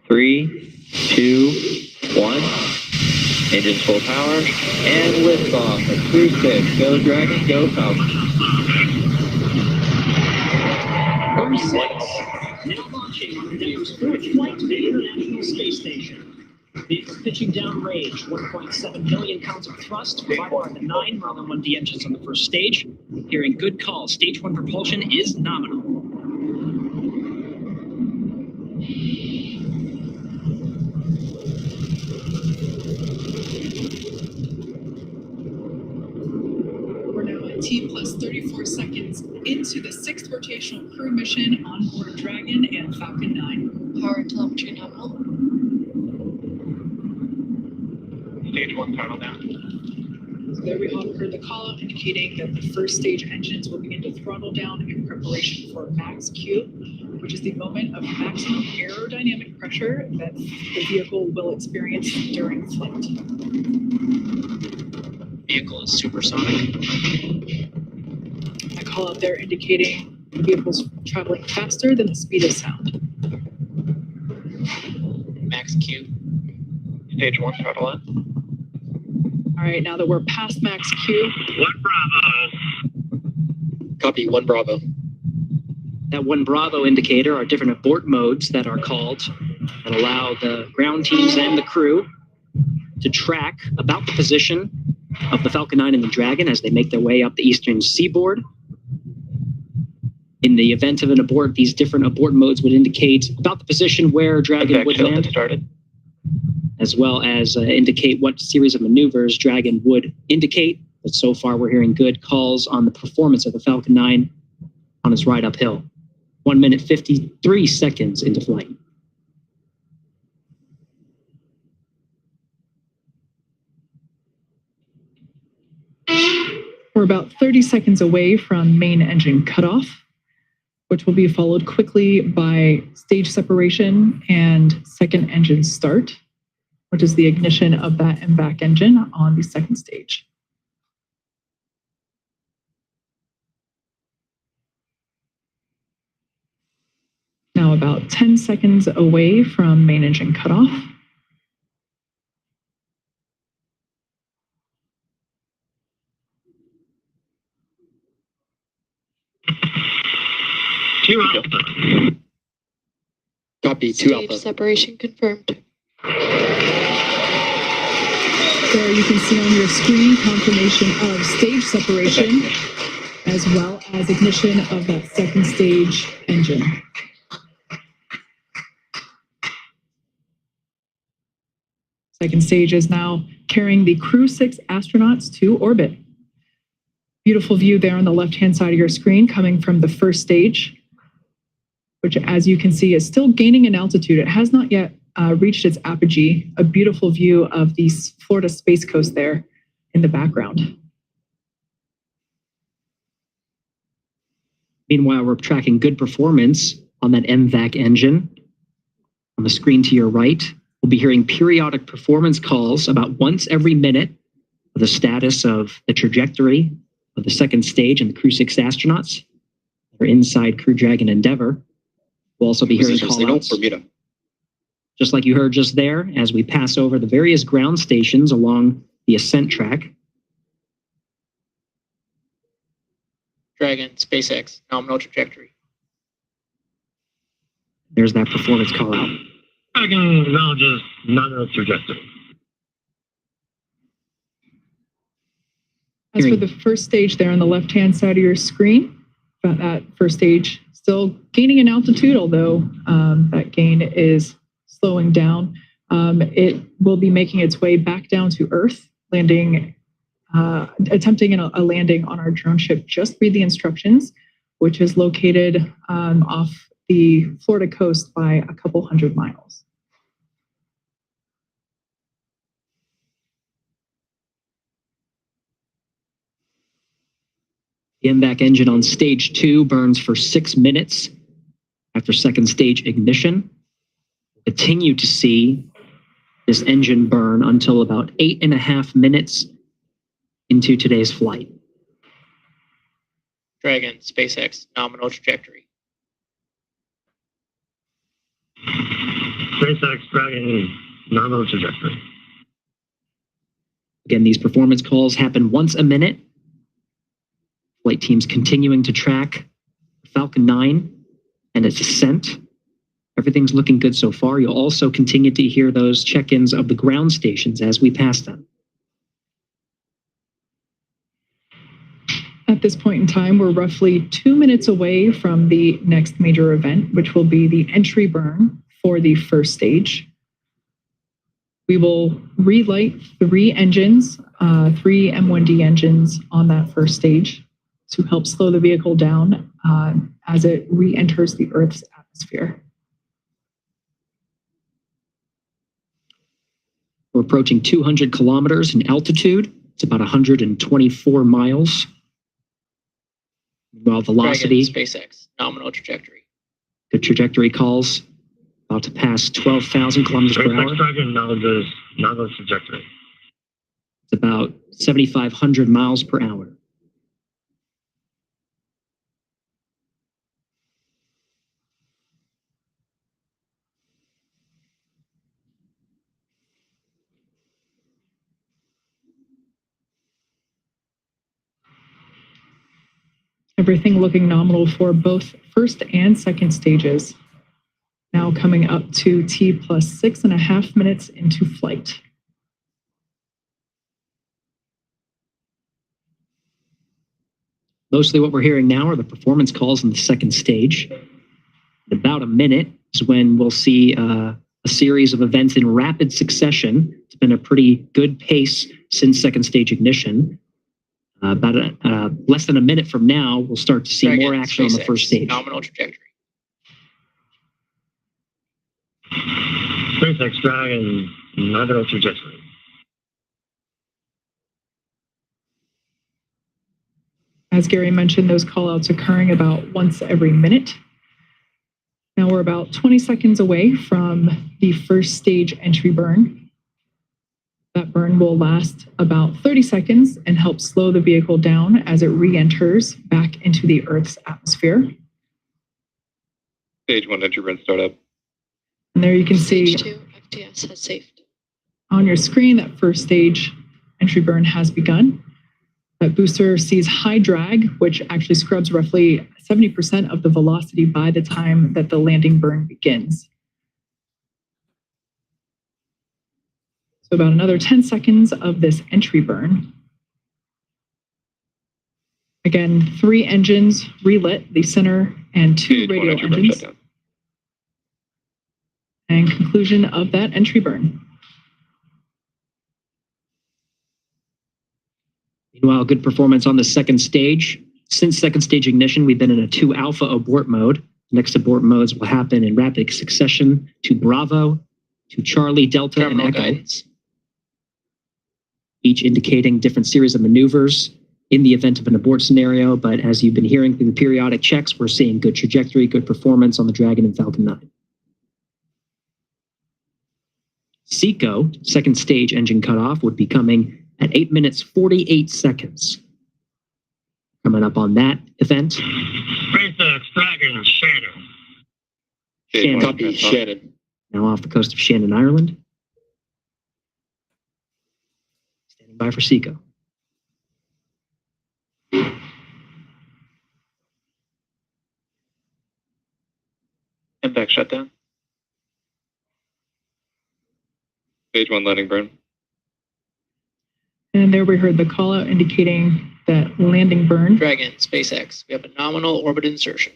3, 2, 1. Engines full power and liftoff of Crew-6. Go Dragon, go Falcon. Crew-6 now launching on Endeavour's fourth flight to the International Space Station. Vehicles pitching downrange, 1.7 million pounds of thrust, provided by the 9 Merlin 1D engines on the first stage. Hearing good calls, stage 1 propulsion is nominal. We're now at T plus 34 seconds into the 6th rotational crew mission on board Dragon and Falcon 9. Power and telemetry nominal. Stage 1 throttle down. So there we all heard the call out indicating that the first stage engines will begin to throttle down in preparation for max Q, which is the moment of maximum aerodynamic pressure that the vehicle will experience during flight. Vehicle is supersonic. A call out there indicating the vehicle's traveling faster than the speed of sound. Max Q. Stage 1 throttle in. All right, now that we're past max Q. 1 Bravo. Copy, 1 Bravo. That 1 Bravo indicator are different abort modes that are called that allow the ground teams and the crew to track about the position of the Falcon 9 and the Dragon as they make their way up the eastern seaboard. In the event of an abort, these different abort modes would indicate about the position where Dragon would land, started. as well as indicate what series of maneuvers Dragon would indicate. But so far, we're hearing good calls on the performance of the Falcon 9 on its ride uphill. 1 minute, 53 seconds into flight. We're about 30 seconds away from main engine cutoff, which will be followed quickly by stage separation and second engine start, which is the ignition of that MVAC engine on the second stage. Now about 10 seconds away from main engine cutoff. Two Alpha. Copy, 2 Stage Alpha. separation confirmed. There you can see on your screen confirmation of stage separation as well as ignition of that second stage engine. Second stage is now carrying the Crew-6 astronauts to orbit. Beautiful view there on the left-hand side of your screen coming from the first stage, which, as you can see, is still gaining in altitude. It has not yet reached its apogee. A beautiful view of the Florida Space Coast there in the background. Meanwhile, we're tracking good performance on that MVAC engine. On the screen to your right, we'll be hearing periodic performance calls about once every minute of the status of the trajectory of the second stage and the Crew-6 astronauts that are inside Crew Dragon Endeavour. We'll also be hearing call-outs, just like you heard just there, as we pass over the various ground stations along the ascent track. Dragon, SpaceX, nominal trajectory. There's that performance call-out. Dragon acknowledges nominal trajectory. As for the first stage there on the left-hand side of your screen, that first stage still gaining in altitude, although that gain is slowing down. It will be making its way back down to Earth, landing, attempting a landing on our drone ship. Just read the instructions, which is located off the Florida coast by a couple hundred miles. The MVAC engine on stage 2 burns for 6 minutes after second stage ignition. Continue to see this engine burn until about 8.5 minutes into today's flight. Dragon, SpaceX, nominal trajectory. SpaceX Dragon nominal trajectory. Again, these performance calls happen once a minute. Flight teams continuing to track Falcon 9 and its ascent. Everything's looking good so far. You'll also continue to hear those check-ins of the ground stations as we pass them. At this point in time, we're roughly 2 minutes away from the next major event, which will be the entry burn for the first stage. We will relight 3 engines, 3 M1D engines on that first stage to help slow the vehicle down as it re-enters the Earth's atmosphere. We're approaching 200 kilometers in altitude. It's about 124 miles. While velocity, Dragon, SpaceX, nominal trajectory. the trajectory calls about to pass 12,000 kilometers per hour. SpaceX Dragon acknowledges nominal trajectory. It's about 7,500 miles per hour. Everything looking nominal for both first and second stages. Now coming up to T plus 6.5 minutes into flight. Mostly what we're hearing now are the performance calls in the second stage. In about a minute is when we'll see a series of events in rapid succession. It's been a pretty good pace since second stage ignition. About less than a minute from now, we'll start to see Dragon, more action on the SpaceX, first stage. Nominal trajectory. SpaceX Dragon nominal trajectory. As Gary mentioned, those callouts occurring about once every minute. Now we're about 20 seconds away from the first stage entry burn. That burn will last about 30 seconds and help slow the vehicle down as it re-enters back into the Earth's atmosphere. Stage 1 entry burn startup. And there you can see Stage 2 FTS has saved. on your screen that first stage entry burn has begun. That booster sees high drag, which actually scrubs roughly 70% of the velocity by the time that the landing burn begins. So about another 10 seconds of this entry burn. Again, 3 engines relit, the center and 2 Stage 1 radial entry burn engines. shutdown. And conclusion of that entry burn. Meanwhile, good performance on the second stage. Since second stage ignition, we've been in a 2 alpha abort mode. Next abort modes will happen in rapid succession to Bravo, to Charlie, Delta, Terminal and Echo. guidance. Each indicating different series of maneuvers in the event of an abort scenario. But as you've been hearing through the periodic checks, we're seeing good trajectory, good performance on the Dragon and Falcon 9. SECO, second stage engine cutoff, would be coming at 8 minutes 48 seconds. Coming up on that event. SpaceX Dragon Shannon. Shannon. Copy, Shannon. Now off the coast of Shannon, Ireland. Standing by for SECO. MVAC shutdown. Stage 1 landing burn. And there we heard the call out indicating that landing burn. Dragon, SpaceX, we have a nominal orbit insertion.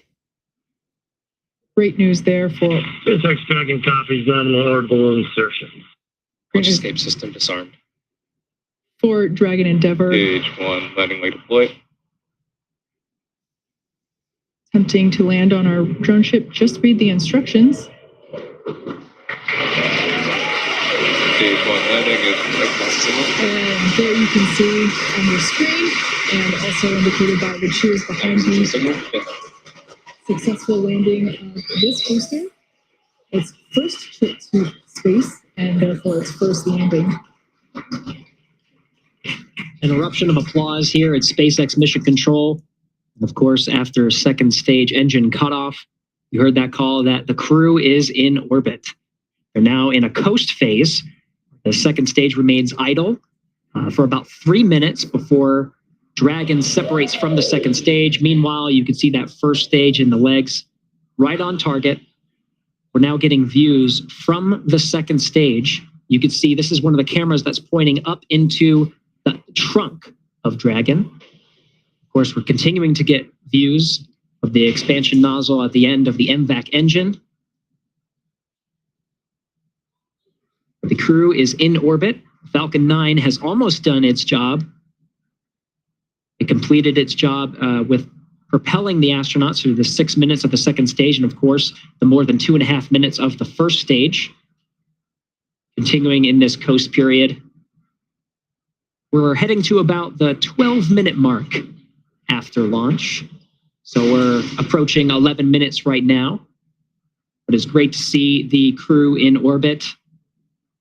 Great news there for SpaceX Dragon copies nominal orbital insertion. Launch escape system disarmed. for Dragon Endeavour. Stage 1 landing leg deployed. Attempting to land on our drone ship. Just read the instructions. Stage 1 landing is successful. And there you can see on your screen, and also indicated by the cheers behind me, successful landing of this booster. Its first trip to space, and therefore its first landing. An eruption of applause here at SpaceX Mission Control. Of course, after second stage engine cutoff, you heard that call that the crew is in orbit. They're now in a coast phase. The second stage remains idle for about 3 minutes before Dragon separates from the second stage. Meanwhile, you can see that first stage in the legs right on target. We're now getting views from the second stage. You can see this is one of the cameras that's pointing up into the trunk of Dragon. Of course, we're continuing to get views of the expansion nozzle at the end of the MVAC engine. The crew is in orbit. Falcon 9 has almost done its job. It completed its job with propelling the astronauts through the 6 minutes of the second stage, and of course, the more than 2.5 minutes of the first stage. Continuing in this coast period. We're heading to about the 12-minute mark after launch. So we're approaching 11 minutes right now. But it's great to see the crew in orbit.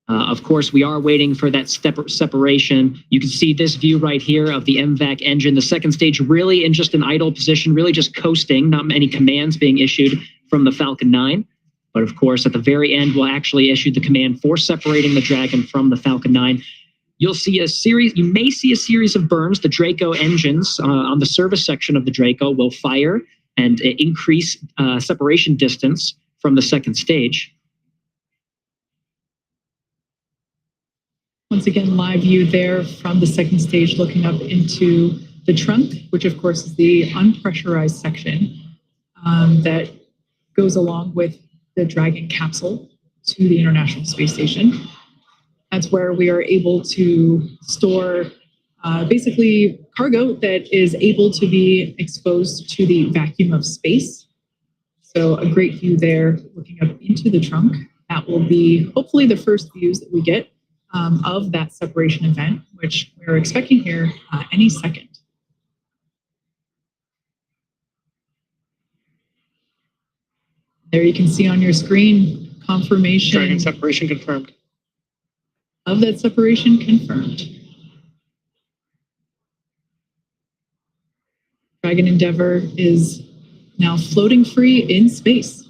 Of course, we are waiting for that separation. You can see this view right here of the MVAC engine. The second stage really in just an idle position, really just coasting, not many commands being issued from the Falcon 9. But of course, at the very end, we'll actually issue the command for separating the Dragon from the Falcon 9. You'll see a series, you may see a series of burns. The Draco engines on the service section of the Draco will fire and increase separation distance from the second stage. Once again, live view there from the second stage looking up into the trunk, which of course is the unpressurized section that goes along with the Dragon capsule to the International Space Station. That's where we are able to store basically cargo that is able to be exposed to the vacuum of space. So a great view there looking up into the trunk. That will be hopefully the first views that we get of that separation event, which we're expecting here any second. There you can see on your screen confirmation. Dragon separation confirmed. Of that separation confirmed. Dragon Endeavour is now floating free in space.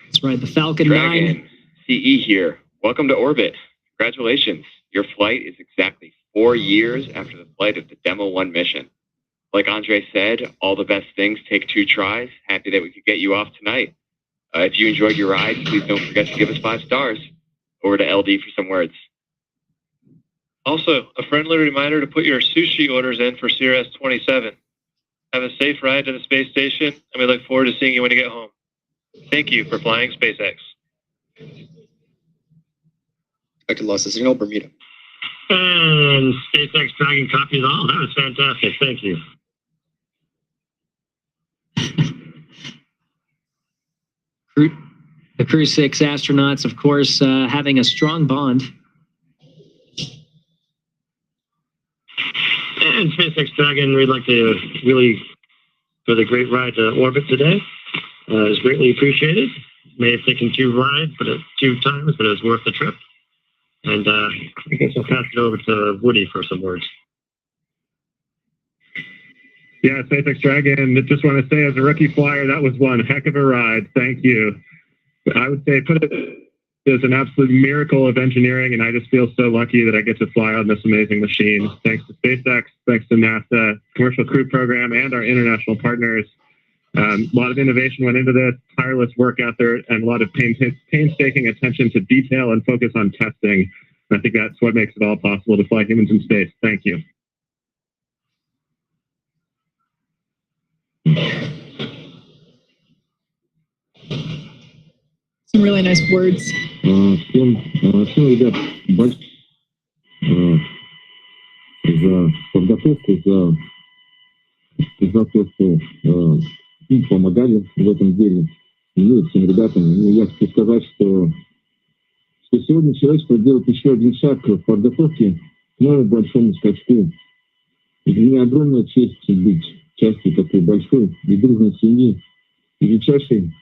That's right, the Falcon Dragon 9. CE here. Welcome to orbit. Congratulations. Your flight is exactly 4 years after the flight of the Demo 1 mission. Like Andrey said, all the best things take 2 tries. Happy that we could get you off tonight. If you enjoyed your ride, please don't forget to give us 5 stars. Over to LD for some words. Also, a friendly reminder to put your sushi orders in for CRS 27. Have a safe ride to the space station, and we look forward to seeing you when you get home. Thank you for flying SpaceX. I could lost the signal, Bermuda. And SpaceX Dragon copies all. That was fantastic. Thank you. The Crew-6 astronauts, of course, having a strong bond. SpaceX Dragon, we'd like to really, for the great ride to orbit today. It's greatly appreciated. May have taken two times, but it was worth the trip. And I guess I'll pass it over to Woody for some words. Yeah, SpaceX Dragon, I just want to say as a rookie flyer, that was one heck of a ride. Thank you. I would say put it as an absolute miracle of engineering, and I just feel so lucky that I get to fly on this amazing machine. Thanks to SpaceX, thanks to NASA, Commercial Crew Program, and our international partners. A lot of innovation went into this, tireless work out there, and a lot of painstaking attention to detail and focus on testing. And I think that's what makes it all possible to fly humans in space. Thank you. Some really nice words. Всем ребят, за подготовку, за то, что им помогали в этом деле. Ну, всем ребятам. Ну, я хочу сказать, что сегодня человечество делает еще один шаг в подготовке к новому большому скачку. И для меня огромная честь быть частью такой большой и дружной семьи, величайшей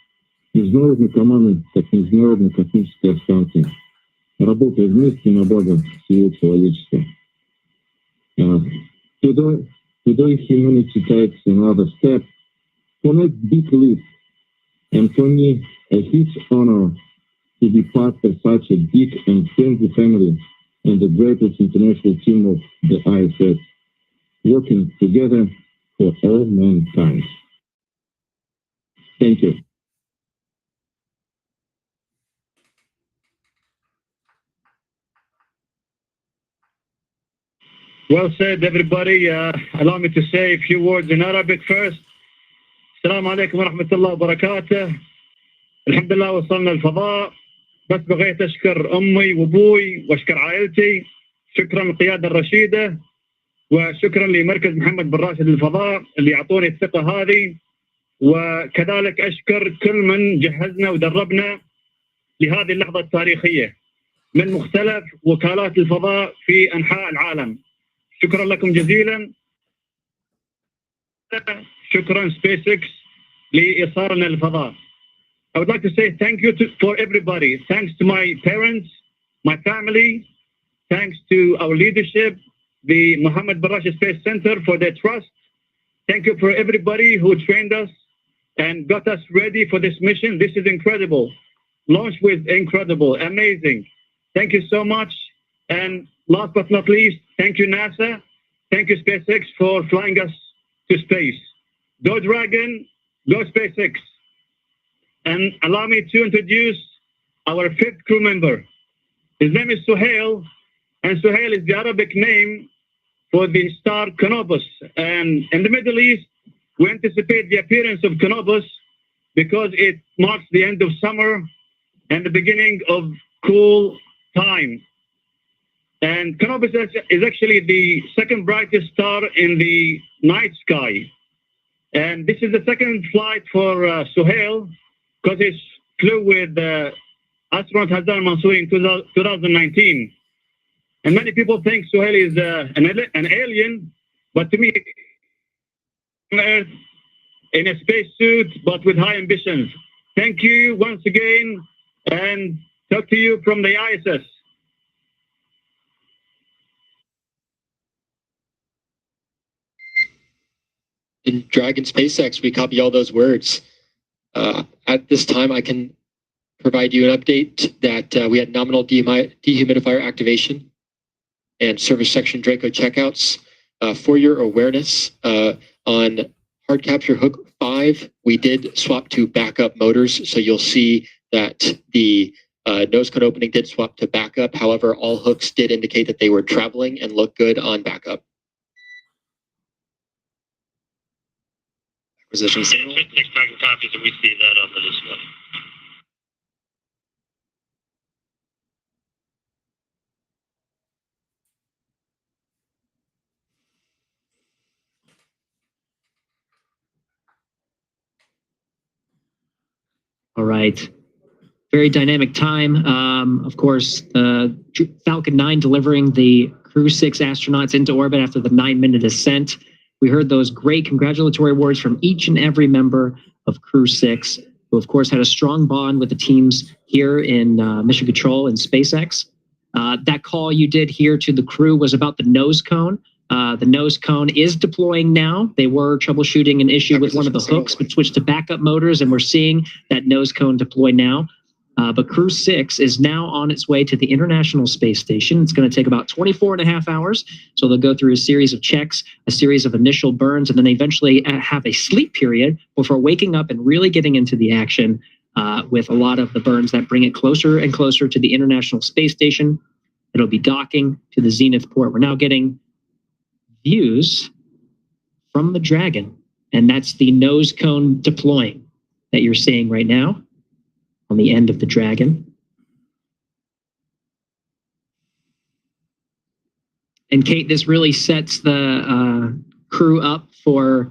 международной команды, как Международной космической станции, работая вместе на благо всего человечества. Today humanity takes another step for a big leap, and for me, a huge honor to be part of such a big and friendly family and the greatest international team of the ISS, working together for all mankind. Thank you. Well said, everybody. Allow me to say a few words in Arabic first. السلام عليكم ورحمة الله وبركاته. الحمد لله وصلنا الفضاء. بس بغيت أشكر أمي وأبوي وأشكر عائلتي. شكرا للقيادة الرشيدة وشكرا لمركز محمد بن راشد للفضاء اللي أعطوني الثقة هذه. وكذلك أشكر كل من جهزنا ودربنا لهذه اللحظة التاريخية من مختلف وكالات الفضاء في أنحاء العالم. شكرا لكم جزيلا. شكرا SpaceX لإيصالنا للفضاء. I would like to say thank you for everybody. Thanks to my parents, my family, thanks to our leadership, the Mohammed bin Rashid Space Center for their trust. Thank you for everybody who trained us and got us ready for this mission. This is incredible. Launch was incredible, amazing. Thank you so much. And last but not least, thank you NASA. Thank you SpaceX for flying us to space. Go Dragon, go SpaceX. And allow me to introduce our fifth crew member. His name is Suhail, and Suhail is the Arabic name for the star Canopus. And in the Middle East, we anticipate the appearance of Canopus because it marks the end of summer and the beginning of cool time. And Canopus is actually the second brightest star in the night sky. And this is the second flight for Suhail because he flew with astronaut Hassan Mansouri in 2019. And many people think Suhail is an alien, but to me, on Earth in a spacesuit, but with high ambitions. Thank you once again, and talk to you from the ISS. In Dragon SpaceX, we copy all those words. At this time, I can provide you an update that we had nominal dehumidifier activation and service section Draco checkouts. For your awareness, on hard capture hook 5, we did swap to backup motors. So you'll see that the nose cone opening did swap to backup. However, all hooks did indicate that they were traveling and look good on backup. Acquisition signal. Dragon copies, and we see that on the display. All right. Very dynamic time. Of course, Falcon 9 delivering the Crew-6 astronauts into orbit after the 9-minute ascent. We heard those great congratulatory words from each and every member of Crew-6, who of course had a strong bond with the teams here in Mission Control and SpaceX. That call you did here to the crew was about the nose cone. The nose cone is deploying now. They were troubleshooting an issue with one of the hooks, but switched to backup motors, and we're seeing that nose cone deploy now. But Crew-6 is now on its way to the International Space Station. It's going to take about 24 and a half hours. So they'll go through a series of checks, a series of initial burns, and then eventually have a sleep period before waking up and really getting into the action with a lot of the burns that bring it closer and closer to the International Space Station. It'll be docking to the Zenith port. We're now getting views from the Dragon, and that's the nose cone deploying that you're seeing right now on the end of the Dragon. And Kate, this really sets the crew up for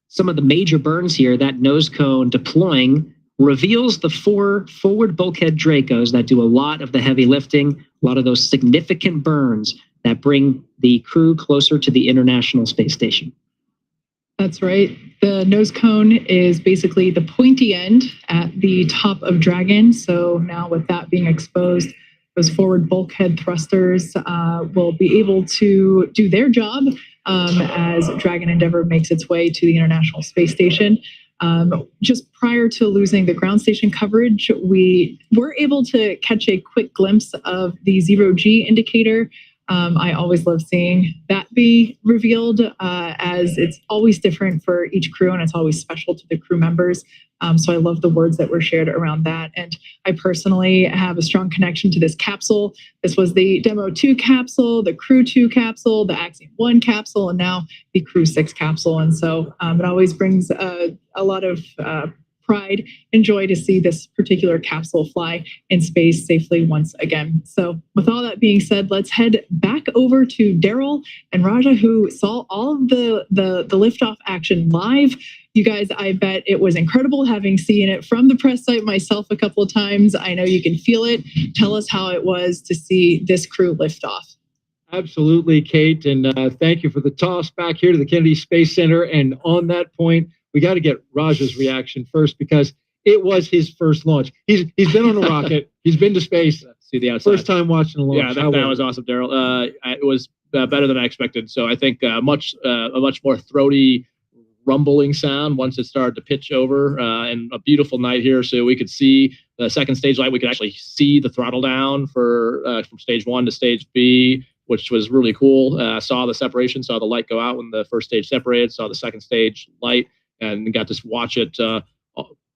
some of the major burns here. That nose cone deploying reveals the 4 forward bulkhead Dracos that do a lot of the heavy lifting, a lot of those significant burns that bring the crew closer to the International Space Station. That's right. The nose cone is basically the pointy end at the top of Dragon. So now with that being exposed, those forward bulkhead thrusters will be able to do their job as Dragon Endeavour makes its way to the International Space Station. Just prior to losing the ground station coverage, we were able to catch a quick glimpse of the 0G indicator. I always love seeing that be revealed as it's always different for each crew and it's always special to the crew members. So I love the words that were shared around that. And I personally have a strong connection to this capsule. This was the Demo 2 capsule, the Crew 2 capsule, the Axiom 1 capsule, and now the Crew-6 capsule. And so it always brings a lot of pride and joy to see this particular capsule fly in space safely once again. So with all that being said, let's head back over to Daryl and Raja, who saw all of the liftoff action live. You guys, I bet it was incredible having seen it from the press site myself a couple of times. I know you can feel it. Tell us how it was to see this crew lift off. Absolutely, Kate. And thank you for the toss back here to the Kennedy Space Center. And on that point, we got to get Raja's reaction first because it was his first launch. He's been on a rocket. He's been to space. See the outside. First time watching a launch. Yeah, that was awesome, Daryl. It was better than I expected. So I think a much more throaty, rumbling sound once it started to pitch over, and a beautiful night here. So we could see the second stage light. We could actually see the throttle down for from stage 1 to stage B, which was really cool. Saw the separation, saw the light go out when the first stage separated, saw the second stage light, and got to watch it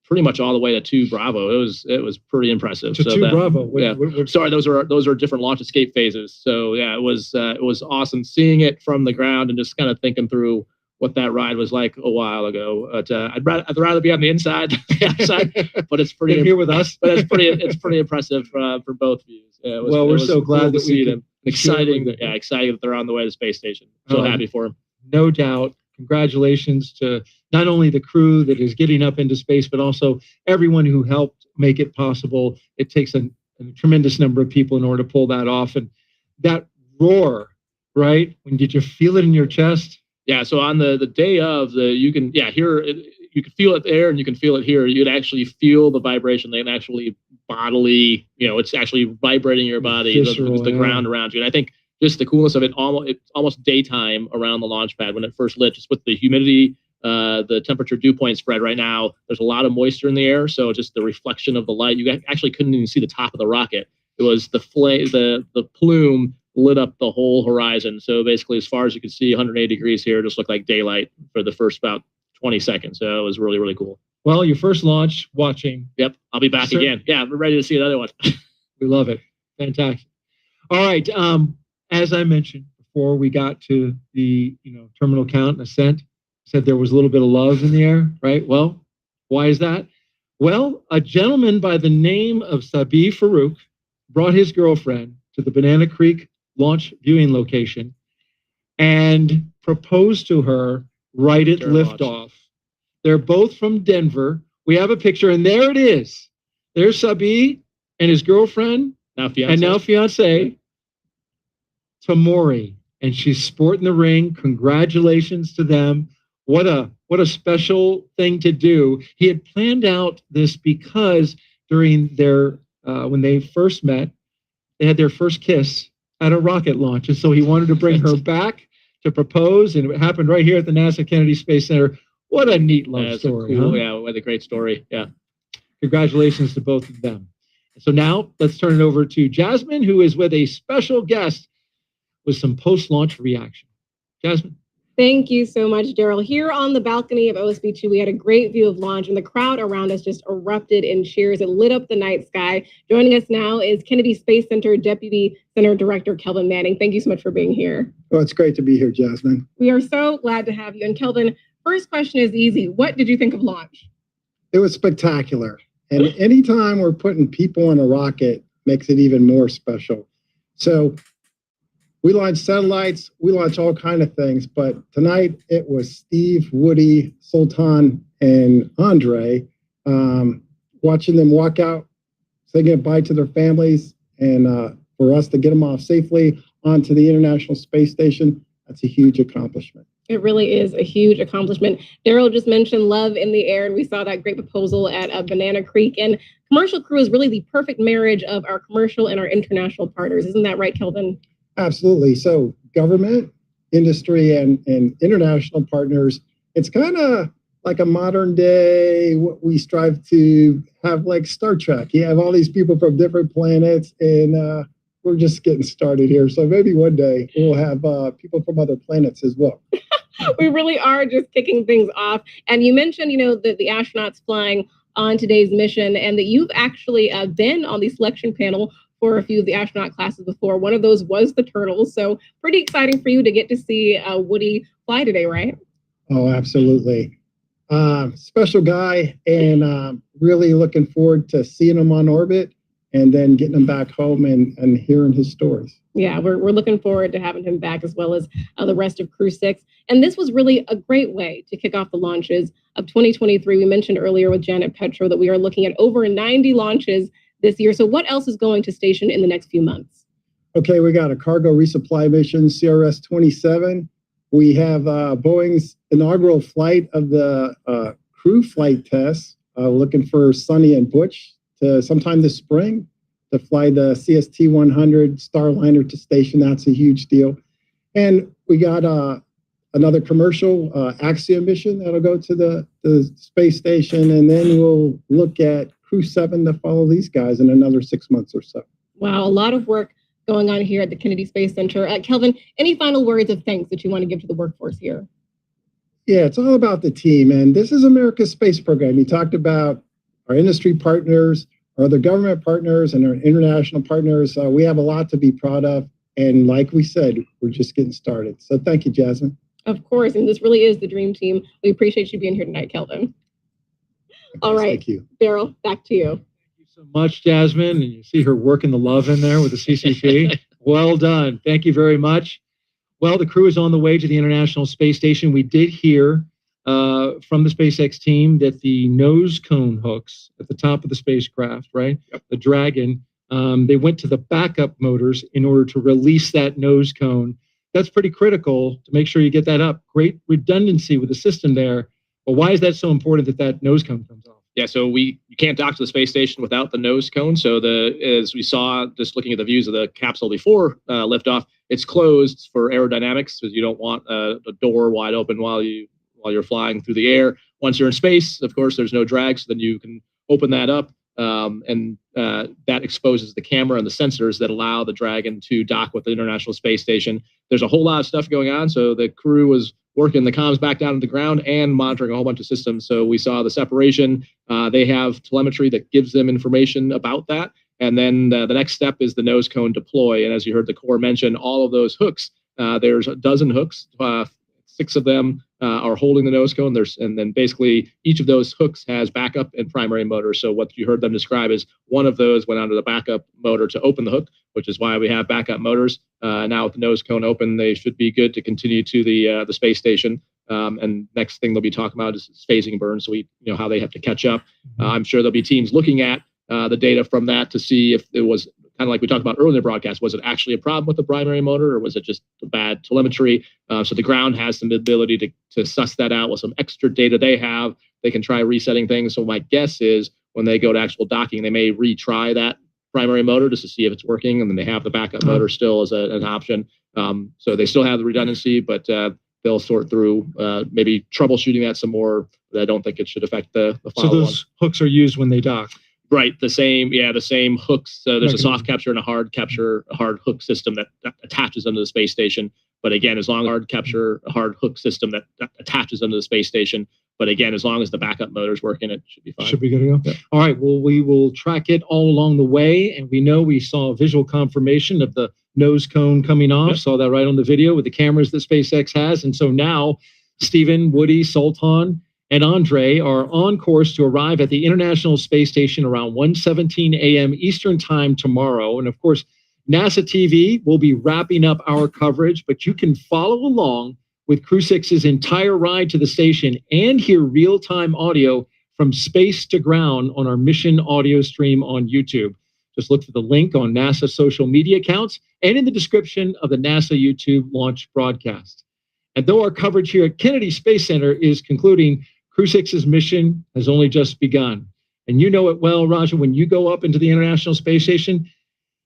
pretty much all the way to 2 Bravo. It was pretty impressive. To 2 Bravo. Sorry, those are different launch escape phases. So yeah, it was awesome seeing it from the ground and just kind of thinking through what that ride was like a while ago. But I'd rather be on the inside than the outside. But it's pretty here with us. But it's pretty impressive for both views. Yeah, we're so glad to see them. Exciting that they're on the way to the space station. So happy for them. No doubt. Congratulations to not only the crew that is getting up into space, but also everyone who helped make it possible. It takes a tremendous number of people in order to pull that off. And that roar, right? Did you feel it in your chest? Yeah. So on the day of you can hear it. You can feel it there and you can feel it here. You can actually feel the vibration. They can actually bodily, it's actually vibrating your body, the ground around you. And I think just the coolness of it, it's almost daytime around the launch pad when it first lit, just with the humidity, the temperature dew point spread right now. There's a lot of moisture in the air, so just the reflection of the light. You actually couldn't even see the top of the rocket. It was the plume lit up the whole horizon. So basically, as far as you could see, 180 degrees here, it just looked like daylight for the first about 20 seconds. So it was really, really cool. Well, your first launch watching. Yep, I'll be back again. Yeah, we're ready to see another one. We love it. Fantastic. All right. As I mentioned before we got to the terminal count and ascent, said there was a little bit of love in the air, right? Well, why is that? Well, a gentleman by the name of Sabi Farouk brought his girlfriend to the Banana Creek launch viewing location and proposed to her right at liftoff. They're both from Denver. We have a picture, and there it is. There's Sabi and his girlfriend, now fiance. and now fiance, Tamori, and she's sporting the ring. Congratulations to them. What a special thing to do. He had planned out this because during their when they first met, they had their first kiss at a rocket launch, and so he wanted to bring her back to propose, and it happened right here at the NASA Kennedy Space Center. What a neat love story, cool, huh? Yeah, what a great story. Yeah. Congratulations to both of them. So now let's turn it over to Jasmine, who is with a special guest with some post-launch reaction. Jasmine. Thank you so much, Daryl. Here on the balcony of OSB2, we had a great view of launch, and the crowd around us just erupted in cheers. It lit up the night sky. Joining us now is Kennedy Space Center Deputy Center Director Kelvin Manning. Thank you so much for being here. Well, it's great to be here, Jasmine. We are so glad to have you. And Kelvin, first question is easy. What did you think of launch? It was spectacular. And anytime we're putting people in a rocket makes it even more special. So we launch satellites, we launch all kinds of things, but tonight it was Steve, Woody, Sultan, and Andrey, watching them walk out, say goodbye to their families, and for us to get them off safely onto the International Space Station, that's a huge accomplishment. It really is a huge accomplishment. Daryl just mentioned love in the air, and we saw that great proposal at Banana Creek. And Commercial Crew is really the perfect marriage of our commercial and our international partners. Isn't that right, Kelvin? Absolutely. So government, industry, and international partners, it's kind of like a modern day, what we strive to have like Star Trek. You have all these people from different planets, and we're just getting started here. So maybe one day we'll have people from other planets as well. We really are just kicking things off. And you mentioned, the astronauts flying on today's mission, and that you've actually been on the selection panel for a few of the astronaut classes before. One of those was the Turtles. So pretty exciting for you to get to see Woody fly today, right? Oh, absolutely. Special guy, and really looking forward to seeing him on orbit and then getting him back home and hearing his stories. Yeah, we're looking forward to having him back, as well as the rest of Crew-6. And this was really a great way to kick off the launches of 2023. We mentioned earlier with Janet Petro that we are looking at over 90 launches this year. So what else is going to station in the next few months? Okay, we got a cargo resupply mission, CRS-27. We have Boeing's inaugural flight of the crew flight test, looking for Sonny and Butch to sometime this spring to fly the CST-100 Starliner to station. That's a huge deal. And we got another commercial Axiom mission that'll go to the space station, and then we'll look at Crew-7 to follow these guys in another 6 months or so. Wow, a lot of work going on here at the Kennedy Space Center. Kelvin, any final words of thanks that you want to give to the workforce here? Yeah, it's all about the team, and this is America's space program. You talked about our industry partners, our other government partners, and our international partners. We have a lot to be proud of, and like we said, we're just getting started. So thank you, Jasmine. Of course, and this really is the dream team. We appreciate you being here tonight, Kelvin. All right, thank you. Daryl, back to you. Thank you so much, Jasmine. And you see her working the love in there with the CCP. Well done. Thank you very much. Well, the crew is on the way to the International Space Station. We did hear from the SpaceX team that the nose cone hooks at the top of the spacecraft, right? Yep. The Dragon, they went to the backup motors in order to release that nose cone. That's pretty critical to make sure you get that up. Great redundancy with the system there. But why is that so important that that nose cone comes off? Yeah, so you can't dock to the space station without the nose cone. So as we saw, just looking at the views of the capsule before liftoff, it's closed for aerodynamics because you don't want a door wide open while you're flying through the air. Once you're in space, of course, there's no drag, so then you can open that up, and that exposes the camera and the sensors that allow the Dragon to dock with the International Space Station. There's a whole lot of stuff going on, so the crew was working the comms back down to the ground and monitoring a whole bunch of systems. So we saw the separation. They have telemetry that gives them information about that. And then the next step is the nose cone deploy. And as you heard the Corps mention, all of those hooks, there's a dozen hooks, 6 of them are holding the nose cone. And then basically each of those hooks has backup and primary motors. So what you heard them describe is one of those went onto the backup motor to open the hook, which is why we have backup motors. Now with the nose cone open, they should be good to continue to the space station. And next thing they'll be talking about is phasing burn. So how they have to catch up. I'm sure there'll be teams looking at the data from that to see if it was kind of like we talked about earlier in the broadcast, was it actually a problem with the primary motor, or was it just a bad telemetry? So the ground has some ability to suss that out with some extra data they have. They can try resetting things. So my guess is when they go to actual docking, they may retry that primary motor just to see if it's working, and then they have the backup motor still as an option. So they still have the redundancy, but they'll sort through maybe troubleshooting that some more. But I don't think it should affect the So those hooks are used when they dock. Right, the same hooks. There's a soft capture and a hard hook system that attaches them to the space station. But again, as long as hard hook system that attaches them to the space station. But again, as long as the backup motor's working, it should be fine. Should be good to go. Yeah. All right. Well, we will track it all along the way, and we know we saw a visual confirmation of the nose cone coming off. Yep. Saw that right on the video with the cameras that SpaceX has. And so now, Stephen, Woody, Sultan, and Andrey are on course to arrive at the International Space Station around 1:17 a.m. Eastern Time tomorrow. And of course, NASA TV will be wrapping up our coverage, but you can follow along with Crew-6's entire ride to the station and hear real-time audio from space to ground on our mission audio stream on YouTube. Just look for the link on NASA social media accounts and in the description of the NASA YouTube launch broadcast. And though our coverage here at Kennedy Space Center is concluding, Crew-6's mission has only just begun. And you know it well, Raja, when you go up into the International Space Station,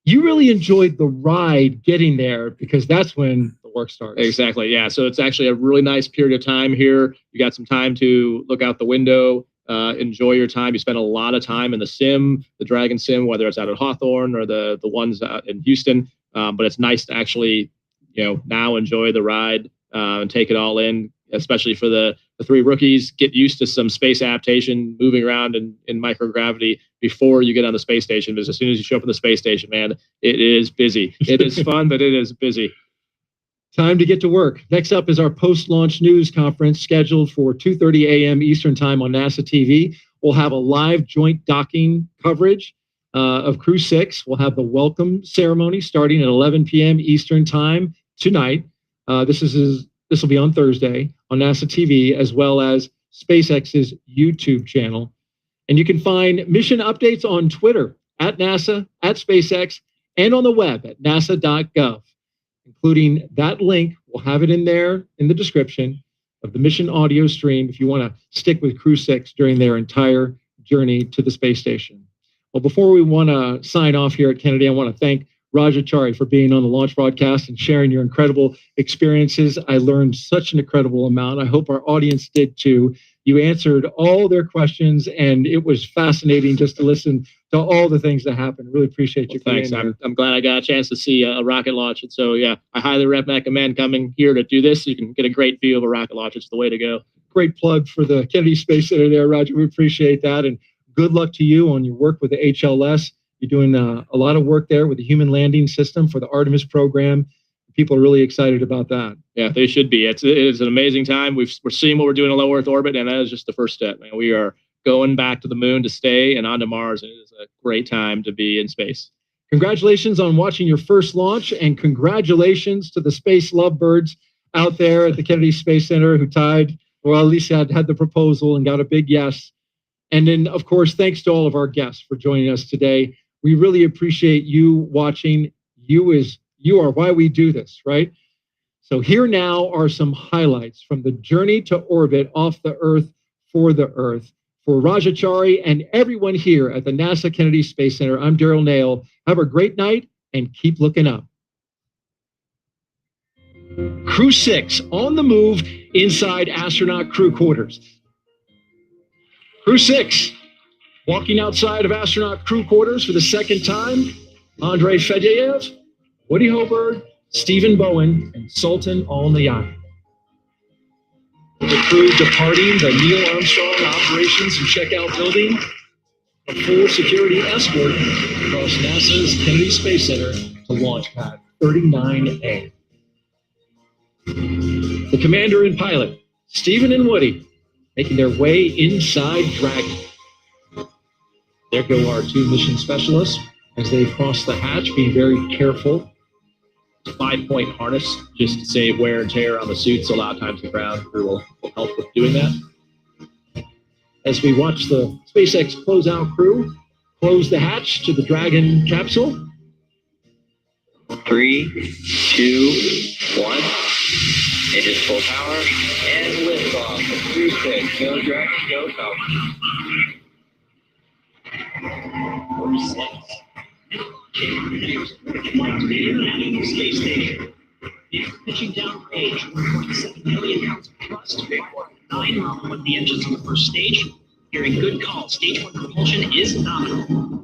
you really enjoyed the ride getting there because that's when the work starts. Exactly, yeah. So it's actually a really nice period of time here. You got some time to look out the window, enjoy your time. You spend a lot of time in the sim, the Dragon sim, whether it's out at Hawthorne or the ones out in Houston. But it's nice to actually, now enjoy the ride and take it all in, especially for the three rookies. Get used to some space adaptation, moving around in microgravity before you get on the space station. Because as soon as you show up in the space station, man, it is busy. It is fun, but it is busy. Time to get to work. Next up is our post-launch news conference scheduled for 2:30 a.m. Eastern Time on NASA TV. We'll have a live joint docking coverage of Crew-6. We'll have the welcome ceremony starting at 11 p.m. Eastern Time tonight. This will be on Thursday on NASA TV, as well as SpaceX's YouTube channel. And you can find mission updates on Twitter, at NASA, at SpaceX, and on the web at nasa.gov, including that link. We'll have it in there in the description of the mission audio stream if you want to stick with Crew-6 during their entire journey to the space station. Well, before we want to sign off here at Kennedy, I want to thank Rajachari for being on the launch broadcast and sharing your incredible experiences. I learned such an incredible amount. I hope our audience did too. You answered all their questions, and it was fascinating just to listen to all the things that happened. Really appreciate you. Thanks. I'm glad I got a chance to see a rocket launch. And so, yeah, I highly recommend coming here to do this. You can get a great view of a rocket launch. It's the way to go. Great plug for the Kennedy Space Center there, Roger. We appreciate that. And good luck to you on your work with the HLS. You're doing a lot of work there with the human landing system for the Artemis program. People are really excited about that. Yeah, they should be. It is an amazing time. We're seeing what we're doing in low Earth orbit, and that is just the first step. Man, we are going back to the moon to stay and onto Mars, and it is a great time to be in space. Congratulations on watching your first launch, and congratulations to the space lovebirds out there at the Kennedy Space Center who tied, or at least had the proposal and got a big yes. And then, of course, thanks to all of our guests for joining us today. We really appreciate you watching. You are why we do this, right? So here now are some highlights from the journey to orbit off the Earth for the Earth. For Rajachari and everyone here at the NASA Kennedy Space Center, I'm Daryl Nail. Have a great night and keep looking up. Crew-6 on the move inside astronaut crew quarters. Crew-6 walking outside of astronaut crew quarters for the second time. Andrey Fedyaev, Woody Hoburg, Stephen Bowen, and Sultan Alneyadi. The crew departing the Neil Armstrong Operations and Checkout Building, a full security escort across NASA's Kennedy Space Center to launch pad 39A. The commander and pilot, Stephen and Woody, making their way inside Dragon. There go our two mission specialists as they cross the hatch, being very careful. It's a 5-point harness just to save wear and tear on the suits. A lot of times the ground crew will help with doing that. As we watch the SpaceX closeout crew close the hatch to the Dragon capsule, 3, 2, 1. Engines full power and liftoff of Crew-6. Go Dragon, go Falcon. International Space Station. Pitching down range, 1.7 million pounds of thrust, 9 on the engines on the first stage. Hearing good call, stage 1 propulsion is nominal.